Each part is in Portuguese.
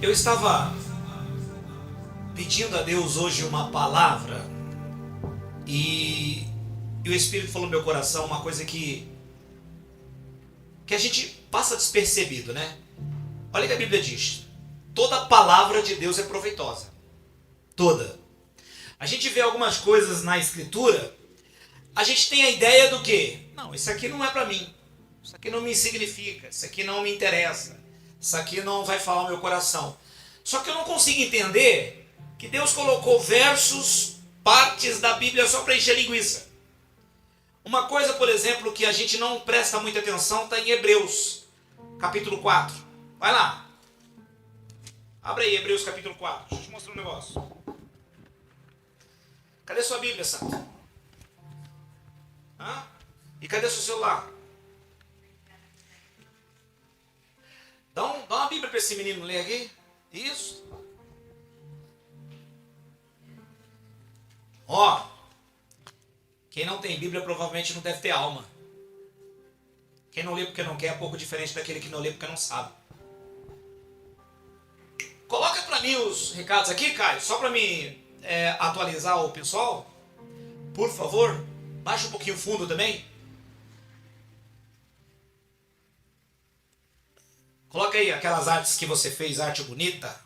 Eu estava pedindo a Deus hoje uma palavra e o Espírito falou no meu coração uma coisa que a gente passa despercebido, né? Olha o que a Bíblia diz: toda palavra de Deus é proveitosa. Toda. A gente vê algumas coisas na Escritura, a gente tem a ideia do que? Não, isso aqui não é para mim. Isso aqui não me significa. Isso aqui não me interessa. Isso aqui não vai falar o meu coração. Só que eu não consigo entender que Deus colocou versos, partes da Bíblia só para encher linguiça. Uma coisa, por exemplo, que a gente não presta muita atenção está em Hebreus, capítulo 4. Vai lá. Abre aí, Hebreus capítulo 4. Deixa eu te mostrar um negócio. Cadê sua Bíblia, Santo? Hã? E cadê seu celular? Dá uma Bíblia para esse menino ler aqui. Isso. Ó, quem não tem Bíblia provavelmente não deve ter alma. Quem não lê porque não quer é pouco diferente daquele que não lê porque não sabe. Coloca para mim os recados aqui, Caio, só para me atualizar o pessoal. Por favor, baixa um pouquinho o fundo também. Coloca aí aquelas artes que você fez, arte bonita.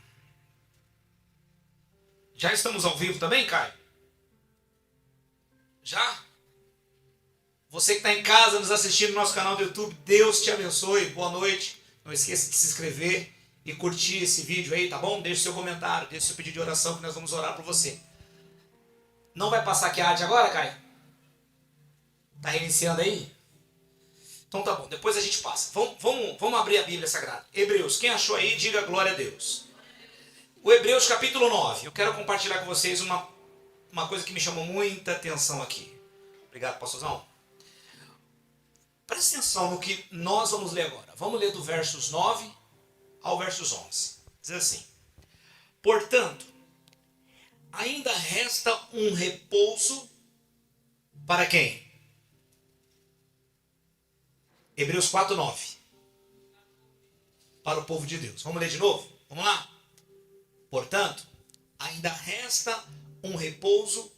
Já estamos ao vivo também, Caio? Já? Você que está em casa nos assistindo no nosso canal do YouTube, Deus te abençoe, boa noite. Não esqueça de se inscrever e curtir esse vídeo aí, tá bom? Deixe seu comentário, deixe seu pedido de oração que nós vamos orar por você. Não vai passar aqui a arte agora, Caio? Tá reiniciando aí? Então tá bom, depois a gente passa. Vamos abrir a Bíblia Sagrada. Hebreus, quem achou aí, diga glória a Deus. O Hebreus capítulo 9. Eu quero compartilhar com vocês uma coisa que me chamou muita atenção aqui. Obrigado, pastorzão. Presta atenção no que nós vamos ler agora. Vamos ler do versos 9 ao versos 11. Diz assim: portanto, ainda resta um repouso para quem? Hebreus 4, 9. Para o povo de Deus. Vamos ler de novo? Vamos lá? Portanto, ainda resta um repouso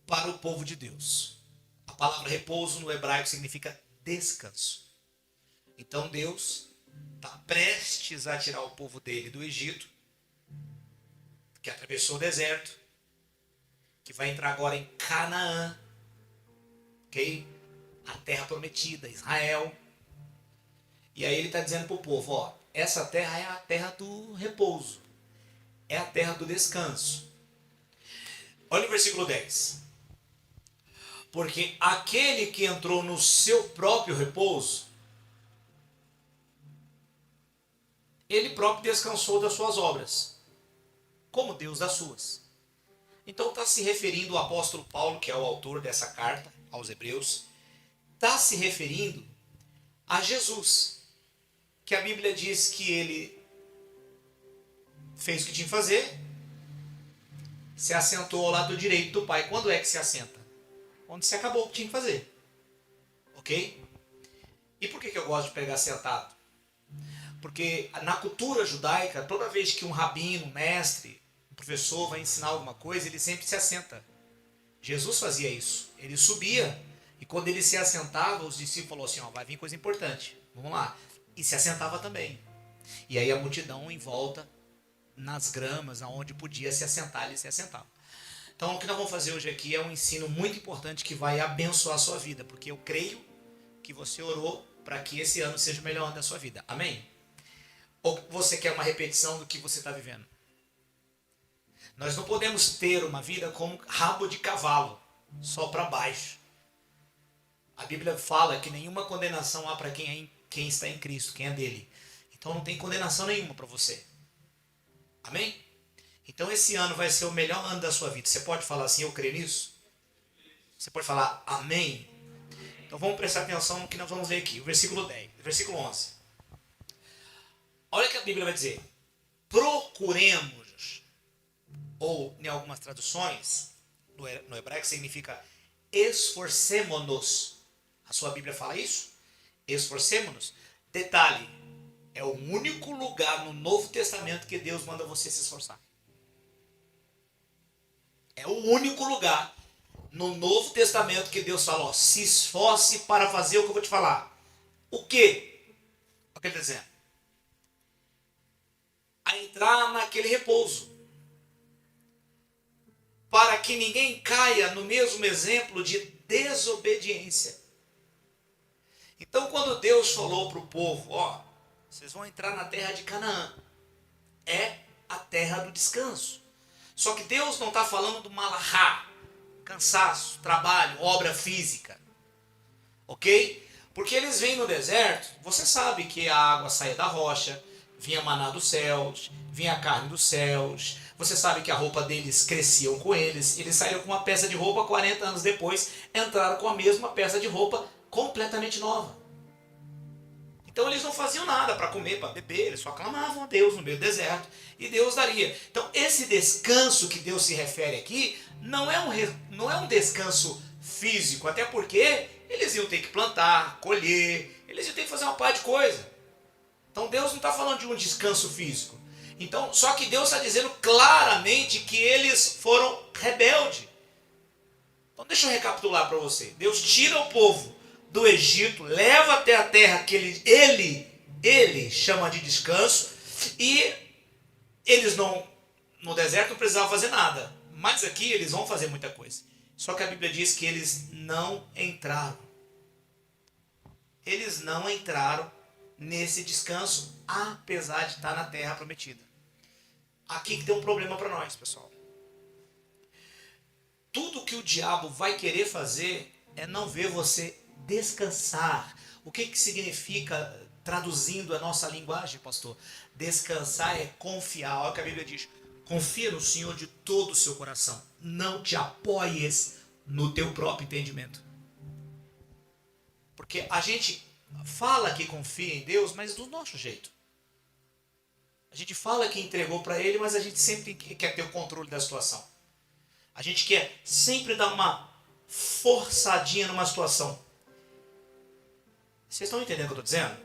para o povo de Deus. A palavra repouso no hebraico significa descanso. Então Deus está prestes a tirar o povo dele do Egito, que atravessou o deserto, que vai entrar agora em Canaã, ok? A terra prometida, Israel. E aí ele está dizendo para o povo, ó, essa terra é a terra do repouso, é a terra do descanso. Olha o versículo 10. Porque aquele que entrou no seu próprio repouso, ele próprio descansou das suas obras, como Deus das suas. Então está se referindo o apóstolo Paulo, que é o autor dessa carta aos Hebreus, está se referindo a Jesus, que a Bíblia diz que ele fez o que tinha que fazer, se assentou ao lado direito do Pai. Quando é que se assenta? Quando se acabou o que tinha que fazer. Ok? E por que eu gosto de pregar sentado? Porque na cultura judaica, toda vez que um rabino, um mestre, um professor vai ensinar alguma coisa, ele sempre se assenta. Jesus fazia isso. Ele subia e quando ele se assentava, os discípulos falaram assim, ó, vai vir coisa importante. Vamos lá. E se assentava também. E aí a multidão em volta, nas gramas, aonde podia se assentar, ele se assentava. Então o que nós vamos fazer hoje aqui é um ensino muito importante que vai abençoar a sua vida, porque eu creio que você orou para que esse ano seja o melhor ano da sua vida. Amém? Ou você quer uma repetição do que você está vivendo? Nós não podemos ter uma vida como rabo de cavalo, só para baixo. A Bíblia fala que nenhuma condenação há para quem está em Cristo, quem é dele. Então não tem condenação nenhuma para você. Amém? Então esse ano vai ser o melhor ano da sua vida. Você pode falar assim, eu creio nisso? Você pode falar amém? Então vamos prestar atenção no que nós vamos ler aqui. O versículo 10, o versículo 11. Olha o que a Bíblia vai dizer. Procuremos, ou em algumas traduções, no hebraico significa esforcemo-nos. A sua Bíblia fala isso? Esforcemo-nos. Detalhe, É o único lugar no Novo Testamento que Deus manda você se esforçar. É o único lugar no Novo Testamento que Deus fala, ó, se esforce para fazer o que eu vou te falar. O quê? O que ele está dizendo? A entrar naquele repouso. Para que ninguém caia no mesmo exemplo de desobediência. Então, quando Deus falou para o povo, ó, vocês vão entrar na terra de Canaã, é a terra do descanso. Só que Deus não está falando do malahá, cansaço, trabalho, obra física, ok? Porque eles vêm no deserto, você sabe que a água saía da rocha, vinha maná dos céus, vinha a carne dos céus, você sabe que a roupa deles cresciam com eles saíram com uma peça de roupa, 40 anos depois entraram com a mesma peça de roupa completamente nova. Então eles não faziam nada para comer, para beber, eles só clamavam a Deus no meio do deserto e Deus daria. Então esse descanso que Deus se refere aqui não é um descanso físico, até porque eles iam ter que plantar, colher, eles iam ter que fazer uma par de coisa. Então Deus não está falando de um descanso físico. Então, só que Deus está dizendo claramente que eles foram rebeldes. Então deixa eu recapitular para você. Deus tira o povo do Egito, leva até a terra que ele chama de descanso, e eles no deserto não precisavam fazer nada, mas aqui eles vão fazer muita coisa. Só que a Bíblia diz que eles não entraram. Eles não entraram nesse descanso, apesar de estar na terra prometida. Aqui que tem um problema para nós, pessoal. Tudo que o diabo vai querer fazer é não ver você descansar. O que significa, traduzindo a nossa linguagem, pastor? Descansar é confiar. Olha o que a Bíblia diz. Confia no Senhor de todo o seu coração. Não te apoies no teu próprio entendimento. Porque a gente fala que confia em Deus, mas do nosso jeito. A gente fala que entregou para Ele, mas a gente sempre quer ter o controle da situação. A gente quer sempre dar uma forçadinha numa situação. Vocês estão entendendo o que eu estou dizendo?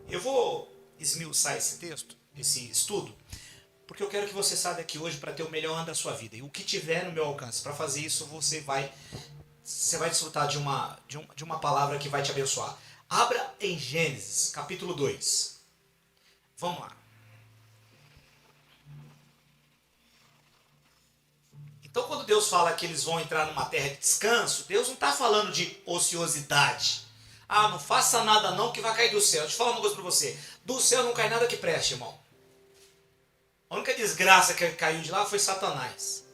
Eu vou esmiuçar esse texto, esse estudo, porque eu quero que você saia daqui hoje para ter o melhor ano da sua vida. E o que tiver no meu alcance para fazer isso, você vai desfrutar de uma palavra que vai te abençoar. Abra em Gênesis, capítulo 2. Vamos lá. Então, quando Deus fala que eles vão entrar numa terra de descanso, Deus não está falando de ociosidade. Ah, não faça nada não que vai cair do céu. Deixa eu falar uma coisa para você. Do céu não cai nada que preste, irmão. A única desgraça que caiu de lá foi Satanás.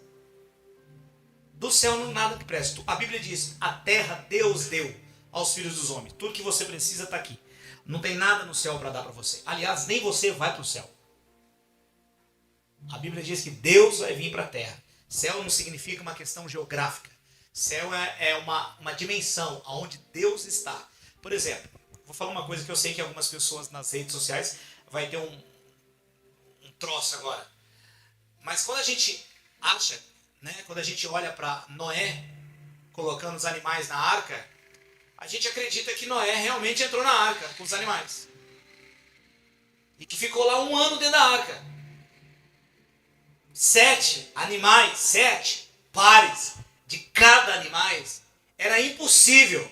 Do céu não nada que preste. A Bíblia diz, a terra Deus deu aos filhos dos homens. Tudo que você precisa está aqui. Não tem nada no céu para dar para você. Aliás, nem você vai para o céu. A Bíblia diz que Deus vai vir para a terra. Céu não significa uma questão geográfica. Céu é uma dimensão onde Deus está. Por exemplo, vou falar uma coisa que eu sei que algumas pessoas nas redes sociais vai ter um troço agora. Mas quando a gente acha, né, quando a gente olha para Noé colocando os animais na arca, a gente acredita que Noé realmente entrou na arca com os animais. E que ficou lá 1 ano dentro da arca. 7 animais, 7 pares de cada animais. Era impossível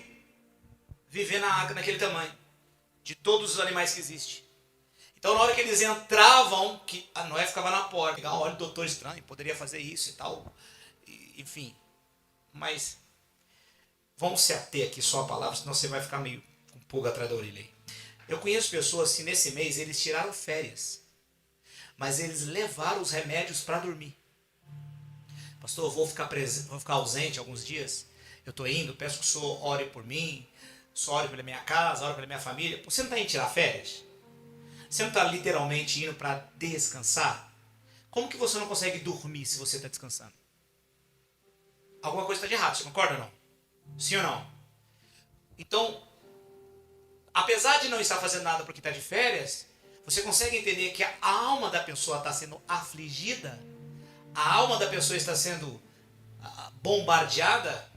viver na arca naquele tamanho. De todos os animais que existem. Então na hora que eles entravam, que a Noé ficava na porta. Pegar olha, doutor estranho, poderia fazer isso e tal. Enfim. Mas vamos se ater aqui só a palavra, senão você vai ficar meio com pulga atrás da orelha aí. Eu conheço pessoas que nesse mês eles tiraram férias. Mas eles levaram os remédios para dormir. Pastor, eu vou ficar ausente alguns dias. Eu estou indo, peço que o senhor ore por mim. O senhor ore pela minha casa, ore pela minha família. Você não está indo tirar férias? Você não está literalmente indo para descansar? Como que você não consegue dormir se você está descansando? Alguma coisa está de errado, você concorda ou não? Sim ou não? Então, apesar de não estar fazendo nada porque está de férias, você consegue entender que a alma da pessoa está sendo afligida? A alma da pessoa está sendo bombardeada?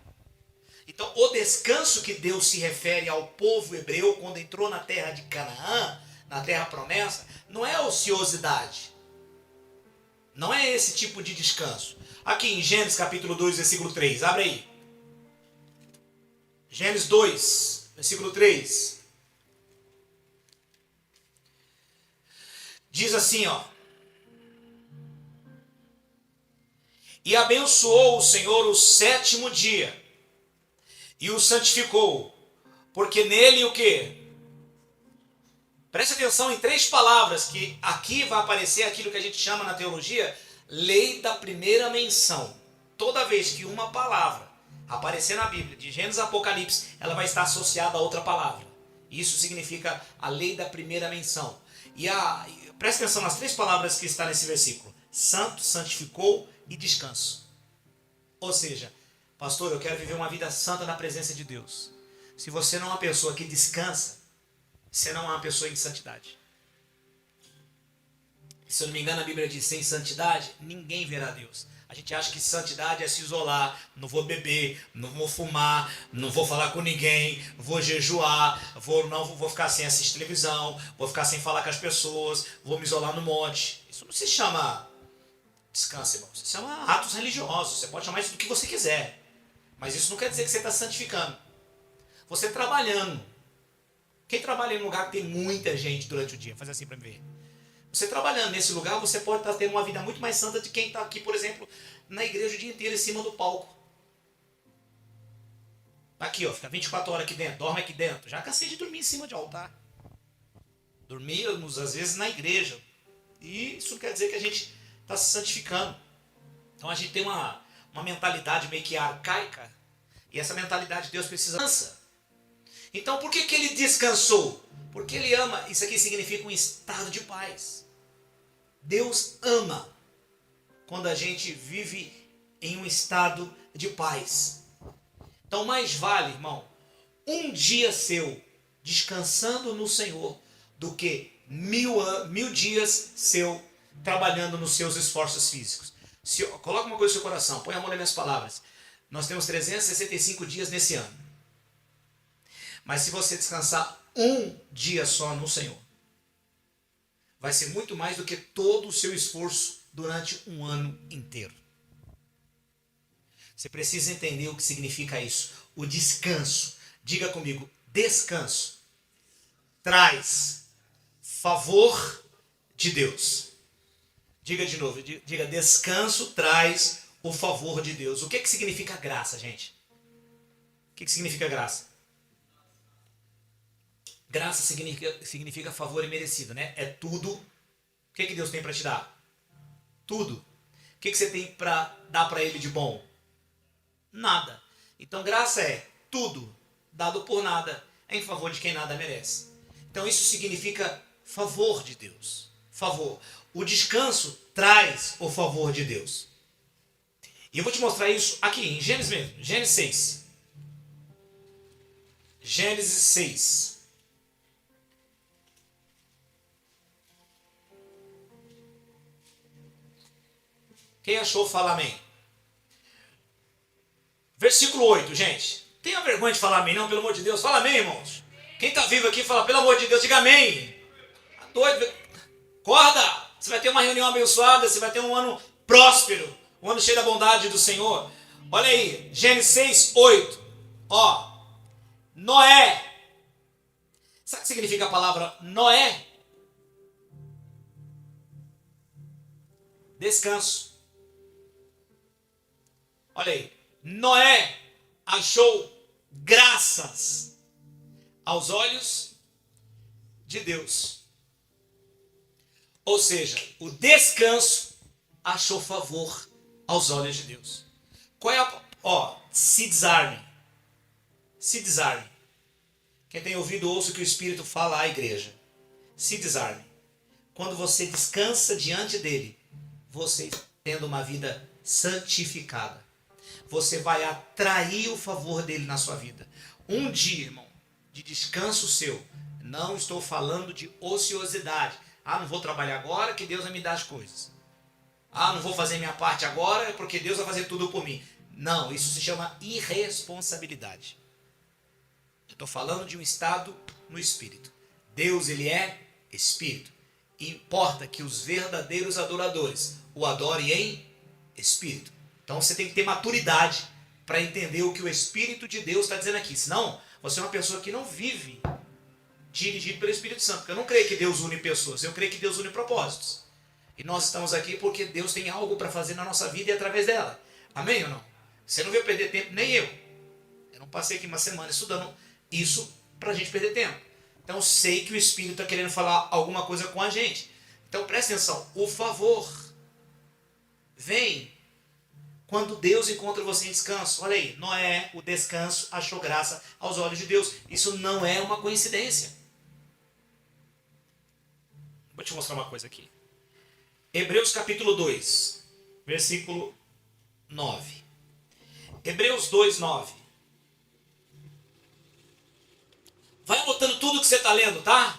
Então, o descanso que Deus se refere ao povo hebreu quando entrou na terra de Canaã, na terra promessa, não é ociosidade. Não é esse tipo de descanso. Aqui em Gênesis capítulo 2, versículo 3. Abre aí. Gênesis 2, versículo 3. Diz assim, ó. E abençoou o Senhor o sétimo dia e o santificou, porque nele o quê? Preste atenção em 3 palavras, que aqui vai aparecer aquilo que a gente chama na teologia, lei da primeira menção. Toda vez que uma palavra aparecer na Bíblia, de Gênesis a Apocalipse, ela vai estar associada a outra palavra. Isso significa a lei da primeira menção. Preste atenção nas 3 palavras que estão nesse versículo. Santo, santificou e descanso. Ou seja, pastor, eu quero viver uma vida santa na presença de Deus. Se você não é uma pessoa que descansa, você não é uma pessoa em santidade. Se eu não me engano, a Bíblia diz, sem santidade, ninguém verá Deus. A gente acha que santidade é se isolar, não vou beber, não vou fumar, não vou falar com ninguém, vou jejuar, não vou ficar sem assistir televisão, vou ficar sem falar com as pessoas, vou me isolar no monte. Isso não se chama descanso, irmão. Isso se chama atos religiosos. Você pode chamar isso do que você quiser. Mas isso não quer dizer que você está santificando. Você trabalhando. Quem trabalha em um lugar que tem muita gente durante o dia? Faz assim para me ver. Você trabalhando nesse lugar, você pode estar tendo uma vida muito mais santa de quem está aqui, por exemplo, na igreja o dia inteiro em cima do palco. Aqui, ó, fica 24 horas aqui dentro, dorme aqui dentro. Já cansei de dormir em cima de altar. Dormíamos, às vezes, na igreja. E isso quer dizer que a gente está se santificando. Então a gente tem uma mentalidade meio que arcaica. E essa mentalidade Deus precisa... Então por que ele descansou? Porque ele ama. Isso aqui significa um estado de paz. Deus ama quando a gente vive em um estado de paz. Então mais vale, irmão, um dia seu descansando no Senhor do que mil dias seu trabalhando nos seus esforços físicos. Coloca uma coisa no seu coração, põe a mão nas minhas palavras. Nós temos 365 dias nesse ano. Mas se você descansar um dia só no Senhor, vai ser muito mais do que todo o seu esforço durante um ano inteiro. Você precisa entender o que significa isso. O descanso. Diga comigo, descanso traz favor de Deus. Diga de novo, diga, descanso traz o favor de Deus. O que significa graça, gente? O que significa graça? Graça significa favor imerecido, né? É tudo. O que Deus tem para te dar? Tudo. O que você tem para dar para Ele de bom? Nada. Então graça é tudo dado por nada em favor de quem nada merece. Então isso significa favor de Deus. Favor. O descanso traz o favor de Deus. E eu vou te mostrar isso aqui em Gênesis mesmo. Gênesis 6. Gênesis 6. Quem achou, fala amém. Versículo 8, gente. Tenha vergonha de falar amém, não, pelo amor de Deus. Fala amém, irmãos. Quem está vivo aqui, fala, pelo amor de Deus, diga amém. Tá doido? Acorda. Você vai ter uma reunião abençoada, você vai ter um ano próspero, um ano cheio da bondade do Senhor. Olha aí, Gênesis 6, 8. Ó, Noé. Sabe o que significa a palavra Noé? Descanso. Olha aí, Noé achou graças aos olhos de Deus. Ou seja, o descanso achou favor aos olhos de Deus. Qual é a... se desarme. Se desarme. Quem tem ouvido, ouça o que o Espírito fala à igreja. Se desarme. Quando você descansa diante dele, você está tendo uma vida santificada. Você vai atrair o favor dele na sua vida. Um dia, irmão, de descanso seu. Não estou falando de ociosidade. Não vou trabalhar agora que Deus vai me dar as coisas. Não vou fazer minha parte agora porque Deus vai fazer tudo por mim. Não, isso se chama irresponsabilidade. Eu estou falando de um estado no espírito. Deus, ele é espírito. Importa que os verdadeiros adoradores o adorem em espírito. Então você tem que ter maturidade para entender o que o Espírito de Deus está dizendo aqui. Senão, você é uma pessoa que não vive dirigido pelo Espírito Santo. Porque eu não creio que Deus une pessoas, eu creio que Deus une propósitos. E nós estamos aqui porque Deus tem algo para fazer na nossa vida e através dela. Amém ou não? Você não veio perder tempo, nem eu. Eu não passei aqui uma semana estudando isso para a gente perder tempo. Então eu sei que o Espírito está querendo falar alguma coisa com a gente. Então presta atenção, o favor vem quando Deus encontra você em descanso. Olha aí, Noé, o descanso, achou graça aos olhos de Deus. Isso não é uma coincidência. Vou te mostrar uma coisa aqui. Hebreus capítulo 2, versículo 9. Hebreus 2, 9. Vai anotando tudo que você está lendo, tá?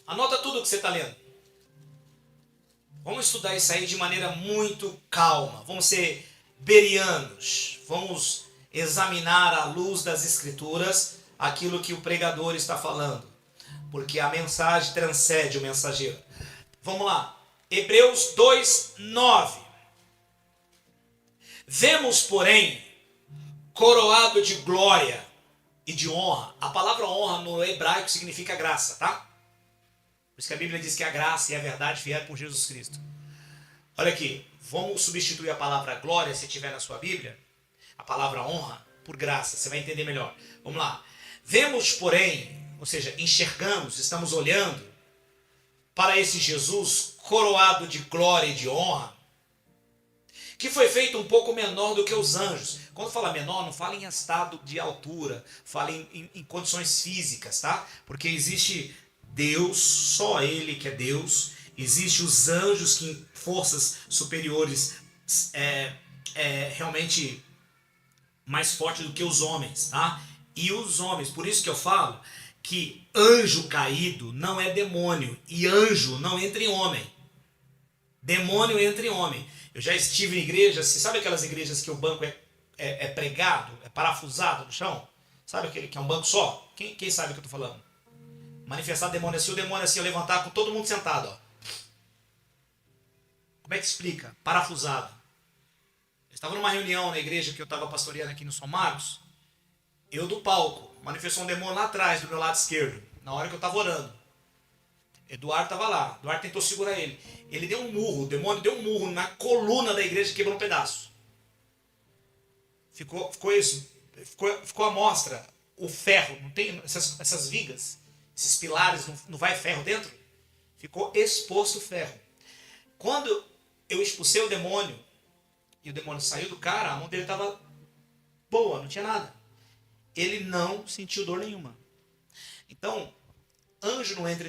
Anota tudo que você está lendo. Vamos estudar isso aí de maneira muito calma. Vamos ser berianos. Vamos examinar à luz das Escrituras aquilo que o pregador está falando. Porque a mensagem transcende o mensageiro. Vamos lá. Hebreus 2, 9. Vemos, porém, coroado de glória e de honra. A palavra honra no hebraico significa graça, tá? Por isso que a Bíblia diz que a graça e a verdade vieram por Jesus Cristo. Olha aqui, vamos substituir a palavra glória, se tiver na sua Bíblia, a palavra honra, por graça, você vai entender melhor. Vamos lá. Vemos, porém, ou seja, enxergamos, estamos olhando para esse Jesus coroado de glória e de honra, que foi feito um pouco menor do que os anjos. Quando fala menor, não fala em estado de altura, fala em condições físicas, tá? Porque existe Deus, só Ele que é Deus. Existem os anjos que em forças superiores realmente mais forte do que os homens, tá? E os homens, por isso que eu falo que anjo caído não é demônio e anjo não entra em homem. Demônio entra em homem. Eu já estive em igrejas, você sabe aquelas igrejas que o banco é pregado, é parafusado no chão? Sabe aquele que é um banco só? Quem sabe o que eu estou falando? Manifestar demônio assim, o demônio assim, eu levantar com todo mundo sentado, ó. Como é que explica? Parafusado. Eu estava numa reunião na igreja que eu estava pastoreando aqui no São Marcos. Eu do palco, manifestou um demônio lá atrás, do meu lado esquerdo, na hora que eu estava orando. Eduardo estava lá, Eduardo tentou segurar ele. Ele deu um murro, o demônio deu um murro na coluna da igreja e quebrou um pedaço. Ficou isso, ficou à mostra o ferro, não tem essas vigas, esses pilares, não vai ferro dentro? Ficou exposto o ferro. Quando eu expulsei o demônio, e o demônio saiu do cara, a mão dele estava boa, não tinha nada. Ele não sentiu dor nenhuma. Então, anjo não entra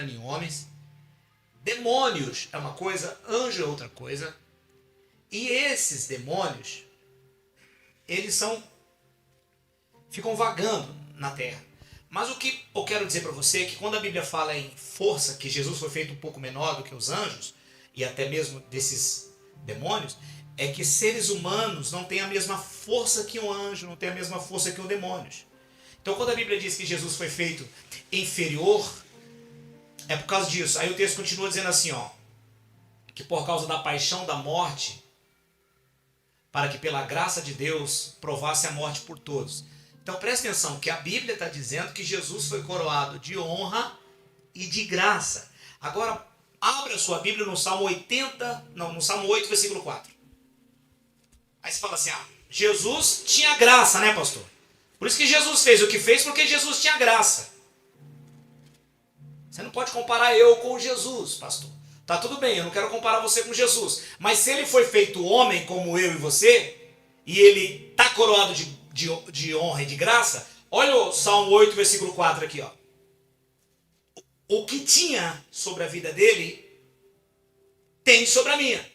em homens, demônios é uma coisa, anjo é outra coisa. E esses demônios, eles ficam vagando na terra. Mas o que eu quero dizer para você é que quando a Bíblia fala em força, que Jesus foi feito um pouco menor do que os anjos, e até mesmo desses demônios, é que seres humanos não têm a mesma força que um anjo, não têm a mesma força que um demônio. Então quando a Bíblia diz que Jesus foi feito inferior, é por causa disso. Aí o texto continua dizendo assim, ó, que por causa da paixão da morte, para que pela graça de Deus provasse a morte por todos. Então presta atenção, que a Bíblia está dizendo que Jesus foi coroado de honra e de graça. Agora, abra a sua Bíblia no Salmo 8, versículo 4. Aí você fala assim, Jesus tinha graça, né, pastor? Por isso que Jesus fez o que fez, porque Jesus tinha graça. Você não pode comparar eu com Jesus, pastor. Tá tudo bem, eu não quero comparar você com Jesus. Mas se ele foi feito homem como eu e você, e ele está coroado de honra e de graça, olha o Salmo 8, versículo 4 aqui, ó. O que tinha sobre a vida dele, tem sobre a minha.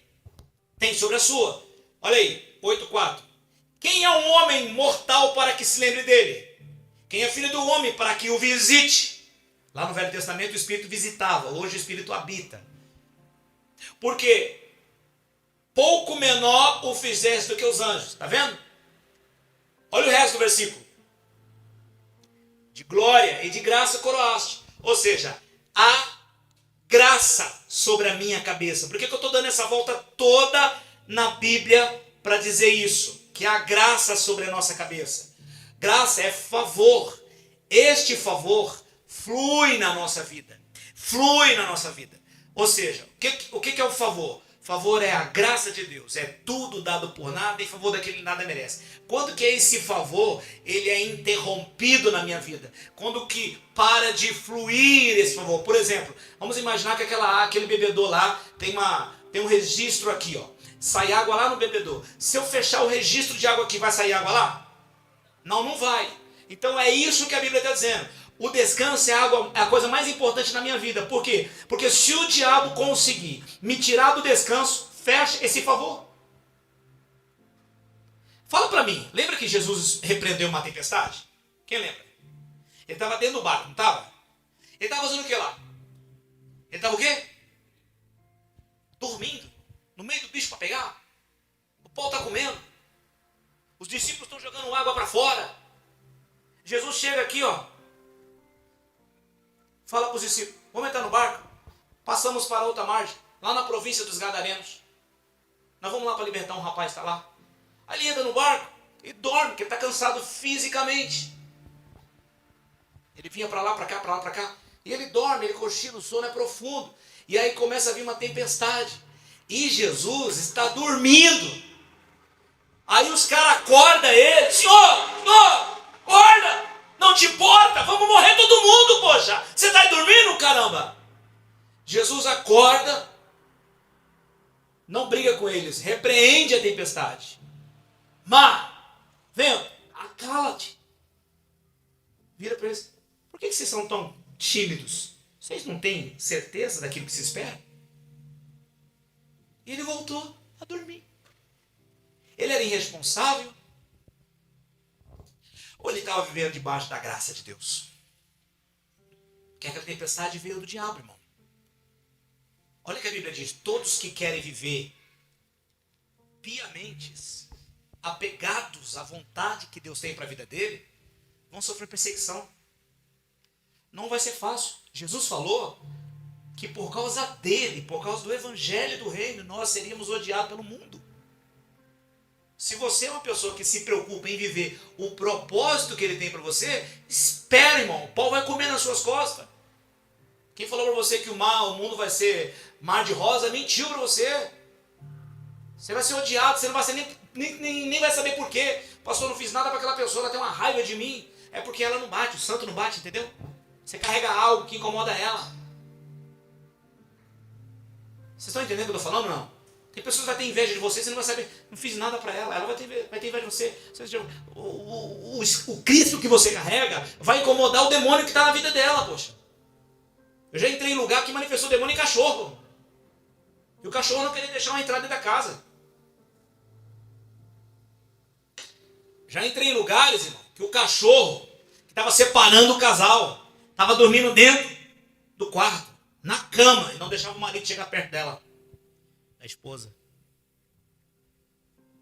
Tem sobre a sua. Olha aí, 8:4. Quem é um homem mortal para que se lembre dele? Quem é filho do homem para que o visite? Lá no Velho Testamento o Espírito visitava, hoje o Espírito habita. Porque pouco menor o fizeste do que os anjos. Está vendo? Olha o resto do versículo. De glória e de graça coroaste. Ou seja, a graça sobre a minha cabeça. Por que eu estou dando essa volta toda na Bíblia para dizer isso? Que a graça sobre a nossa cabeça. Graça é favor. Este favor flui na nossa vida. Flui na nossa vida. Ou seja, o que é o favor? Favor é a graça de Deus. É tudo dado por nada em favor daquele que nada merece. Quando que esse favor ele é interrompido na minha vida? Quando que para de fluir esse favor? Por exemplo, vamos imaginar que aquele bebedouro lá tem um registro aqui, ó. Sai água lá no bebedouro. Se eu fechar o registro de água aqui, vai sair água lá? Não, não vai. Então é isso que a Bíblia está dizendo. O descanso é a coisa mais importante na minha vida. Por quê? Porque se o diabo conseguir me tirar do descanso, fecha esse favor. Fala para mim, lembra que Jesus repreendeu uma tempestade? Quem lembra? Ele estava dentro do barco, não estava? Ele estava fazendo o que lá? Ele estava o quê? Dormindo. No meio do bicho para pegar. O pau está comendo. Os discípulos estão jogando água para fora. Jesus chega aqui, ó. Fala para os discípulos, vamos entrar no barco. Passamos para outra margem, lá na província dos Gadarenos. Nós vamos lá para libertar um rapaz que está lá. Aí ele entra no barco e dorme, porque ele está cansado fisicamente. Ele vinha para lá, para cá, para lá, para cá. E ele dorme, ele cochila, o sono é profundo. E aí começa a vir uma tempestade. E Jesus está dormindo. Aí os caras acordam ele. Senhor, acorda! Não te importa, vamos morrer todo mundo, poxa. Você está dormindo, caramba? Jesus acorda, não briga com eles, repreende a tempestade. Mar, vento, acala-te. Vira para eles, por que vocês são tão tímidos? Vocês não têm certeza daquilo que se espera? E ele voltou a dormir. Ele era irresponsável? Ou ele estava vivendo debaixo da graça de Deus? Porque aquela tempestade veio do diabo, irmão. Olha o que a Bíblia diz. Todos que querem viver piamente, apegados à vontade que Deus tem para a vida dele, vão sofrer perseguição. Não vai ser fácil. Jesus falou que por causa dele, por causa do evangelho do reino, nós seríamos odiados pelo mundo. Se você é uma pessoa que se preocupa em viver o propósito que ele tem para você, espera, irmão, o pau vai comer nas suas costas. Quem falou para você que o mundo vai ser mar de rosa, mentiu para você. Você vai ser odiado, você não vai ser nem vai saber por quê. Pastor, não fiz nada para aquela pessoa, ela tem uma raiva de mim. É porque ela não bate, o santo não bate, entendeu? Você carrega algo que incomoda ela. Vocês estão entendendo o que eu estou falando ou não? Tem pessoas que vão ter inveja de você, você não vai saber, não fiz nada para ela, ela vai ter inveja de você. O Cristo que você carrega vai incomodar o demônio que está na vida dela, poxa. Eu já entrei em lugar que manifestou demônio em cachorro. E o cachorro não queria deixar uma entrada dentro da casa. Já entrei em lugares, irmão, que o cachorro que estava separando o casal, estava dormindo dentro do quarto, na cama, e não deixava o marido chegar perto dela. A esposa.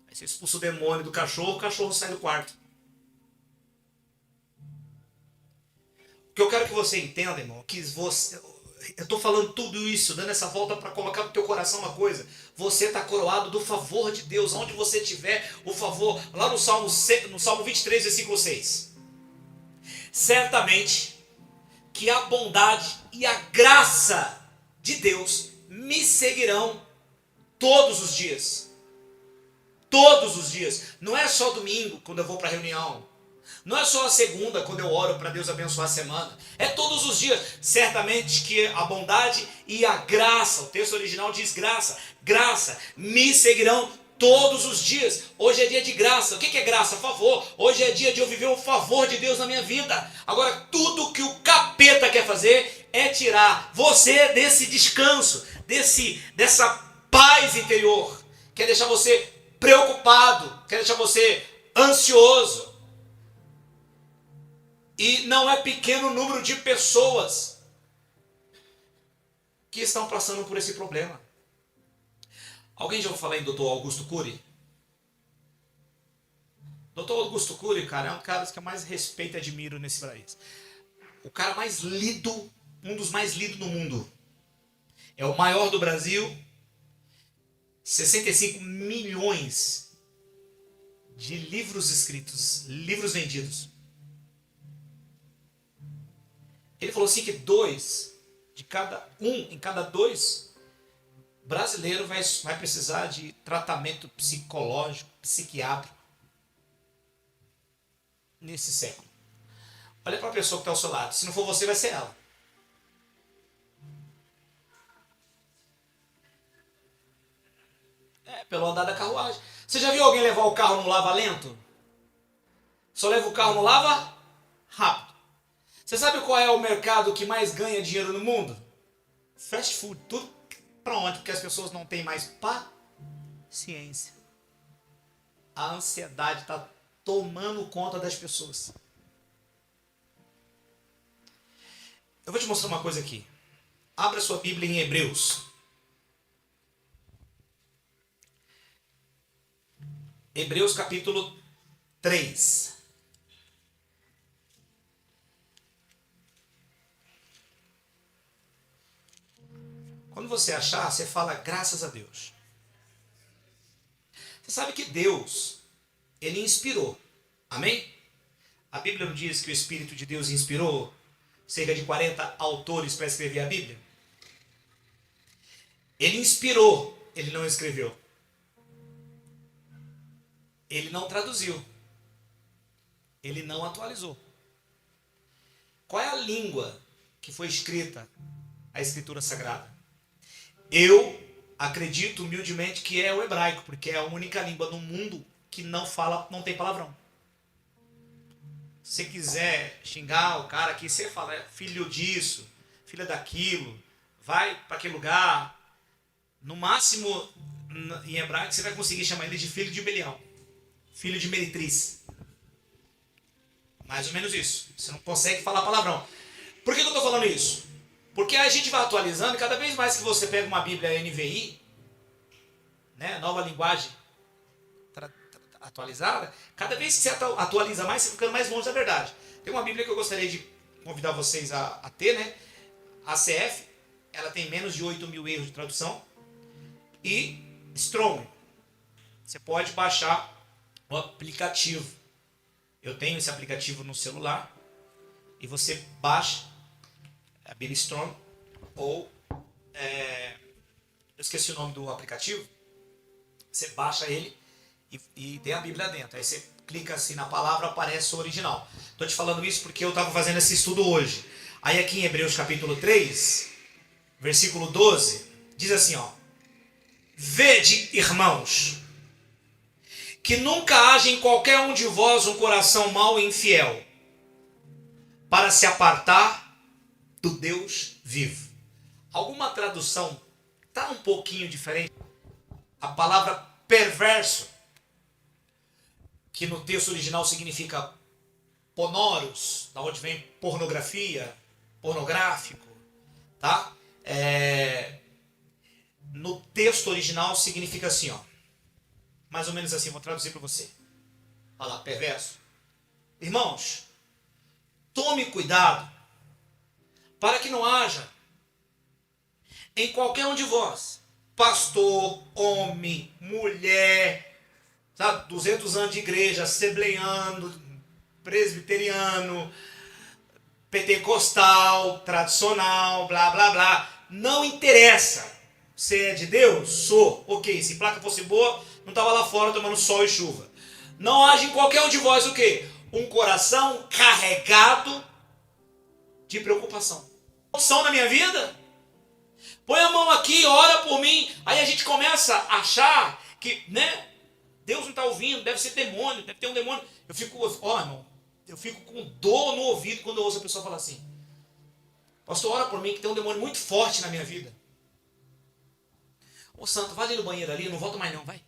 Aí você expulsa o demônio do cachorro, o cachorro sai do quarto. O que eu quero que você entenda, irmão, que eu estou falando tudo isso, dando essa volta para colocar no teu coração uma coisa. Você está coroado do favor de Deus, onde você tiver o favor, lá no Salmo 23, versículo 6. Certamente que a bondade e a graça de Deus me seguirão todos os dias. Todos os dias. Não é só domingo, quando eu vou para a reunião. Não é só a segunda, quando eu oro para Deus abençoar a semana. É todos os dias. Certamente que a bondade e a graça, o texto original diz graça. Graça me seguirão todos os dias. Hoje é dia de graça. O que é graça? Favor. Hoje é dia de eu viver o favor de Deus na minha vida. Agora, tudo que o capeta quer fazer é tirar você desse descanso, dessa paz interior. Quer deixar você preocupado, quer deixar você ansioso. E não é pequeno o número de pessoas que estão passando por esse problema. Alguém já ouviu falar em Dr. Augusto Cury? Dr. Augusto Cury, cara, é um cara que eu mais respeito e admiro nesse país. O cara mais lido, um dos mais lidos no mundo. É o maior do Brasil. 65 milhões de livros escritos, livros vendidos. Ele falou assim que em cada dois brasileiro vai precisar de tratamento psicológico, psiquiátrico nesse século. Olha para a pessoa que está ao seu lado. Se não for você, vai ser ela. Pelo andar da carruagem. Você já viu alguém levar o carro no lava lento? Só leva o carro no lava rápido. Você sabe qual é o mercado que mais ganha dinheiro no mundo? Fast food. Tudo para onde? Porque as pessoas não têm mais paciência. A ansiedade está tomando conta das pessoas. Eu vou te mostrar uma coisa aqui. Abra sua Bíblia em Hebreus. Hebreus capítulo 3. Quando você achar, você fala graças a Deus. Você sabe que Deus, Ele inspirou. Amém? A Bíblia não diz que o Espírito de Deus inspirou cerca de 40 autores para escrever a Bíblia? Ele inspirou, ele não escreveu. Ele não traduziu. Ele não atualizou. Qual é a língua que foi escrita a Escritura Sagrada? Eu acredito humildemente que é o hebraico, porque é a única língua no mundo que não tem palavrão. Se você quiser xingar o cara aqui, você fala, filho disso, filha daquilo, vai para aquele lugar. No máximo, em hebraico, você vai conseguir chamar ele de filho de Belial, filho de Meretriz. Mais ou menos isso. Você não consegue falar palavrão. Por que eu estou falando isso? Porque a gente vai atualizando e cada vez mais que você pega uma Bíblia NVI, né, nova linguagem atualizada, cada vez que você atualiza mais, você fica ficando mais longe da verdade. Tem uma Bíblia que eu gostaria de convidar vocês a ter, né? A CF, ela tem menos de 8.000 erros de tradução. E Strong, você pode baixar o aplicativo. Eu tenho esse aplicativo no celular e você baixa a Bíblia Strong ou eu esqueci o nome do aplicativo. Você baixa ele e tem a Bíblia dentro. Aí você clica assim na palavra, aparece o original. Estou te falando isso porque eu estava fazendo esse estudo hoje. Aí aqui em Hebreus capítulo 3, versículo 12, diz assim, ó: vede, irmãos, que nunca haja em qualquer um de vós um coração mau e infiel, para se apartar do Deus vivo. Alguma tradução está um pouquinho diferente. A palavra perverso, que no texto original significa ponoros, da onde vem pornografia, pornográfico, tá? No texto original significa assim, ó, mais ou menos assim, vou traduzir para você. Olha lá, perverso. Irmãos, tome cuidado para que não haja em qualquer um de vós, pastor, homem, mulher, sabe, 200 anos de igreja, assembleiano, presbiteriano, pentecostal, tradicional, blá, blá, blá. Não interessa. Você é de Deus? Sou. Ok, se placa fosse boa, não estava lá fora tomando sol e chuva. Não haja em qualquer um de vós o quê? Um coração carregado de preocupação. Opção na minha vida? Põe a mão aqui, ora por mim. Aí a gente começa a achar que, né? Deus não está ouvindo, deve ser demônio, deve ter um demônio. Eu fico, irmão, eu fico com dor no ouvido quando eu ouço a pessoa falar assim: pastor, ora por mim que tem um demônio muito forte na minha vida. Ô santo, vai ali no banheiro ali, não volta mais não, vai.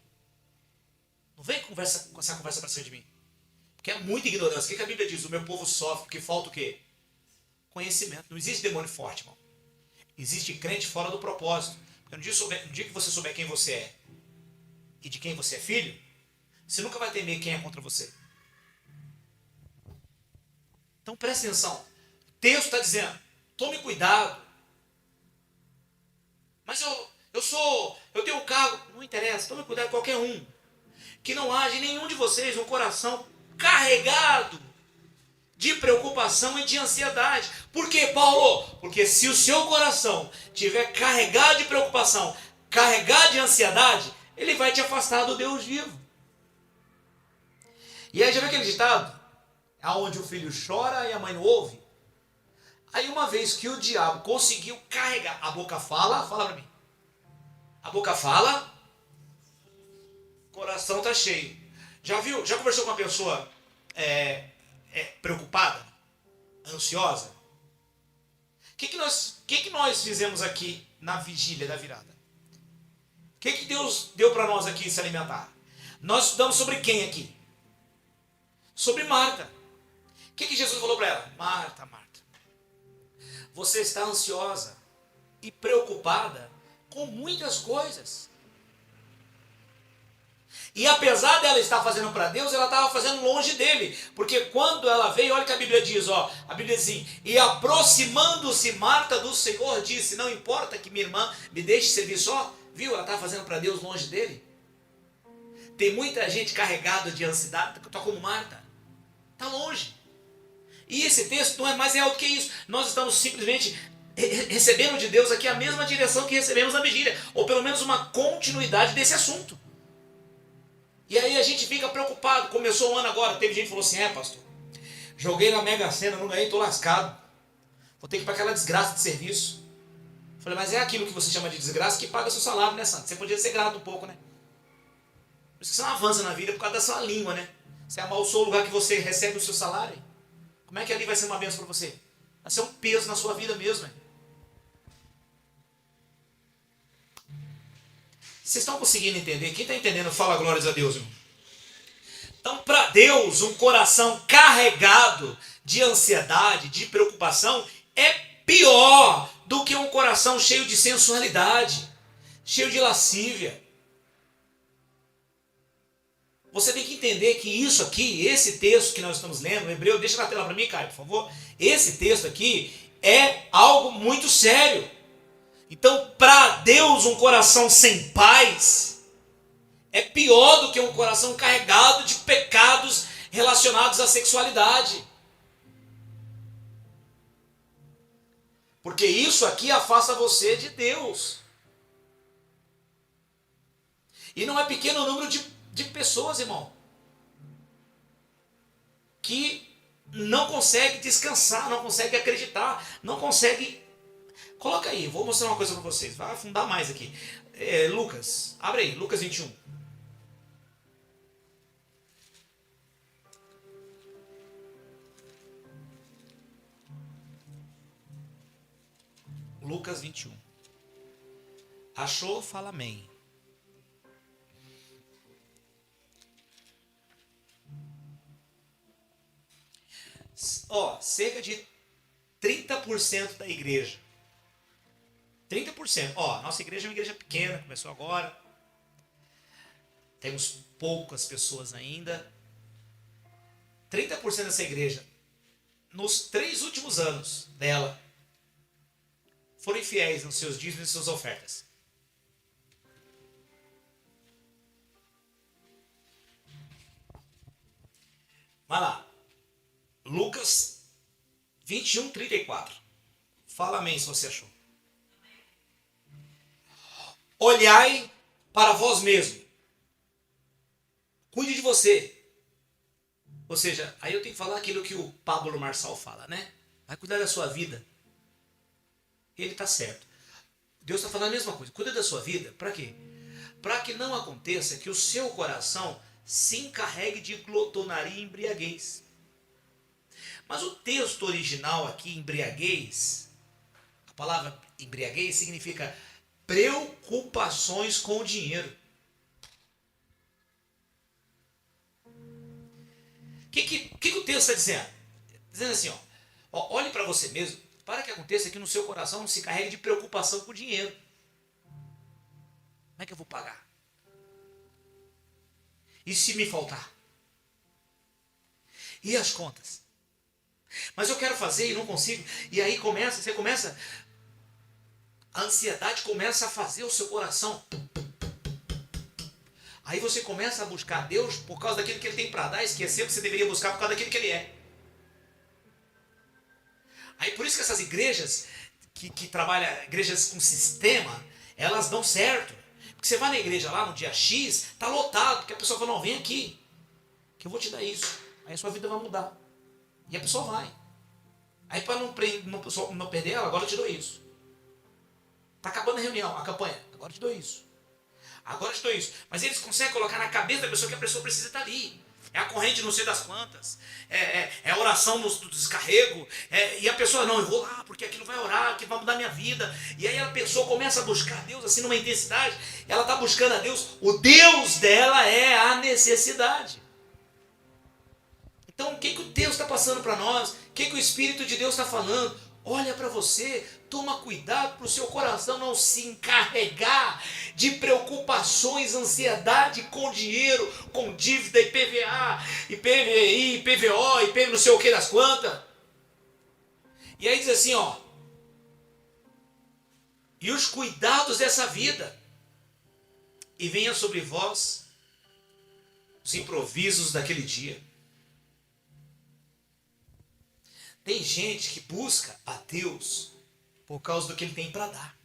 Não vem com essa conversa para cima de mim. Porque é muita ignorância. O que a Bíblia diz? O meu povo sofre porque falta o quê? Conhecimento. Não existe demônio forte, irmão. Existe crente fora do propósito. Porque no dia que você souber quem você é e de quem você é filho, você nunca vai temer quem é contra você. Então presta atenção. O texto está dizendo: tome cuidado. Mas eu tenho um cargo, não interessa, tome cuidado, qualquer um. Que não haja em nenhum de vocês um coração carregado de preocupação e de ansiedade. Por quê, Paulo? Porque se o seu coração estiver carregado de preocupação, carregado de ansiedade, ele vai te afastar do Deus vivo. E aí já viu aquele ditado? Aonde o filho chora e a mãe não ouve? Aí uma vez que o diabo conseguiu carregar, a boca fala para mim. A boca fala, o coração está cheio. Já viu? Já conversou com uma pessoa preocupada? Ansiosa? O que nós fizemos aqui na vigília da virada? O que Deus deu para nós aqui se alimentar? Nós estudamos sobre quem aqui? Sobre Marta. O que Jesus falou para ela? Marta, Marta, você está ansiosa e preocupada com muitas coisas. E apesar dela estar fazendo para Deus, ela estava fazendo longe dele. Porque quando ela veio, olha o que a Bíblia diz, a Bíblia diz assim, e aproximando-se Marta do Senhor, disse, não importa que minha irmã me deixe servir só. Viu? Ela estava fazendo para Deus longe dele. Tem muita gente carregada de ansiedade, está como Marta. Está longe. E esse texto não é mais real do que isso. Nós estamos simplesmente recebendo de Deus aqui a mesma direção que recebemos na vigília. Ou pelo menos uma continuidade desse assunto. E aí a gente fica preocupado. Começou o ano agora. Teve gente que falou assim, pastor, joguei na Mega Sena, não ganhei, estou lascado. Vou ter que ir para aquela desgraça de serviço. Falei, mas é aquilo que você chama de desgraça que paga seu salário, né, Santo? Você podia ser grato um pouco, né? Por isso que você não avança na vida por causa da sua língua, né? Você amaldiçoa o lugar que você recebe o seu salário. Como é que ali vai ser uma bênção para você? Vai ser um peso na sua vida mesmo, né? Vocês estão conseguindo entender? Quem está entendendo, fala glórias a Deus, irmão. Então, para Deus, um coração carregado de ansiedade, de preocupação, é pior do que um coração cheio de sensualidade, cheio de lascívia. Você tem que entender que isso aqui, esse texto que nós estamos lendo, o hebreu, deixa na tela para mim, Caio, por favor. Esse texto aqui é algo muito sério. Então, para Deus, um coração sem paz é pior do que um coração carregado de pecados relacionados à sexualidade. Porque isso aqui afasta você de Deus. E não é pequeno número de pessoas, irmão, que não consegue descansar, não consegue acreditar, não consegue... Coloca aí, vou mostrar uma coisa para vocês, vai afundar mais aqui. Lucas, abre aí, Lucas 21. Lucas 21. Achou? Fala amém. Cerca de 30% da igreja. 30%. Nossa igreja é uma igreja pequena, começou agora. Temos poucas pessoas ainda. 30% dessa igreja, nos 3 últimos anos dela, foram infiéis nos seus dízimos e suas ofertas. Vai lá. Lucas 21, 34. Fala amém se você achou. Olhai para vós mesmo. Cuide de você. Ou seja, aí eu tenho que falar aquilo que o Pablo Marçal fala, né? Vai cuidar da sua vida. Ele está certo. Deus está falando a mesma coisa. Cuida da sua vida. Para quê? Para que não aconteça que o seu coração se encarregue de glotonaria e embriaguez. Mas o texto original aqui, embriaguez, a palavra embriaguez significa preocupações com o dinheiro. O que o texto está dizendo? Dizendo assim, olhe para você mesmo, para que aconteça que no seu coração não se carregue de preocupação com o dinheiro. Como é que eu vou pagar? E se me faltar? E as contas? Mas eu quero fazer e não consigo. E aí você começa, a ansiedade começa a fazer o seu coração. Aí você começa a buscar Deus por causa daquilo que Ele tem para dar, esquecendo que você deveria buscar por causa daquilo que Ele é. Aí por isso que essas igrejas que trabalham, igrejas com sistema, elas dão certo. Porque você vai na igreja lá no dia X, tá lotado, porque a pessoa fala, não, vem aqui, que eu vou te dar isso. Aí a sua vida vai mudar. E a pessoa vai. Aí para não perder ela, agora eu te dou isso. Está acabando a reunião, a campanha, agora eu te dou isso. Agora eu te dou isso. Mas eles conseguem colocar na cabeça da pessoa que a pessoa precisa estar ali. É a corrente não sei das quantas. É a oração do descarrego. E a pessoa, não, eu vou lá, porque aquilo vai orar, que vai mudar minha vida. E aí a pessoa começa a buscar Deus assim numa intensidade. Ela está buscando a Deus. O Deus dela é a necessidade. Então o que Deus está passando para nós? O que o Espírito de Deus está falando? Olha para você, toma cuidado para o seu coração não se encarregar de preocupações, ansiedade com dinheiro, com dívida, IPVA, IPVI, IPVO, IPV não sei o que das quantas. E aí diz assim, ó, e os cuidados dessa vida, e venha sobre vós os improvisos daquele dia. Tem gente que busca a Deus por causa do que Ele tem para dar.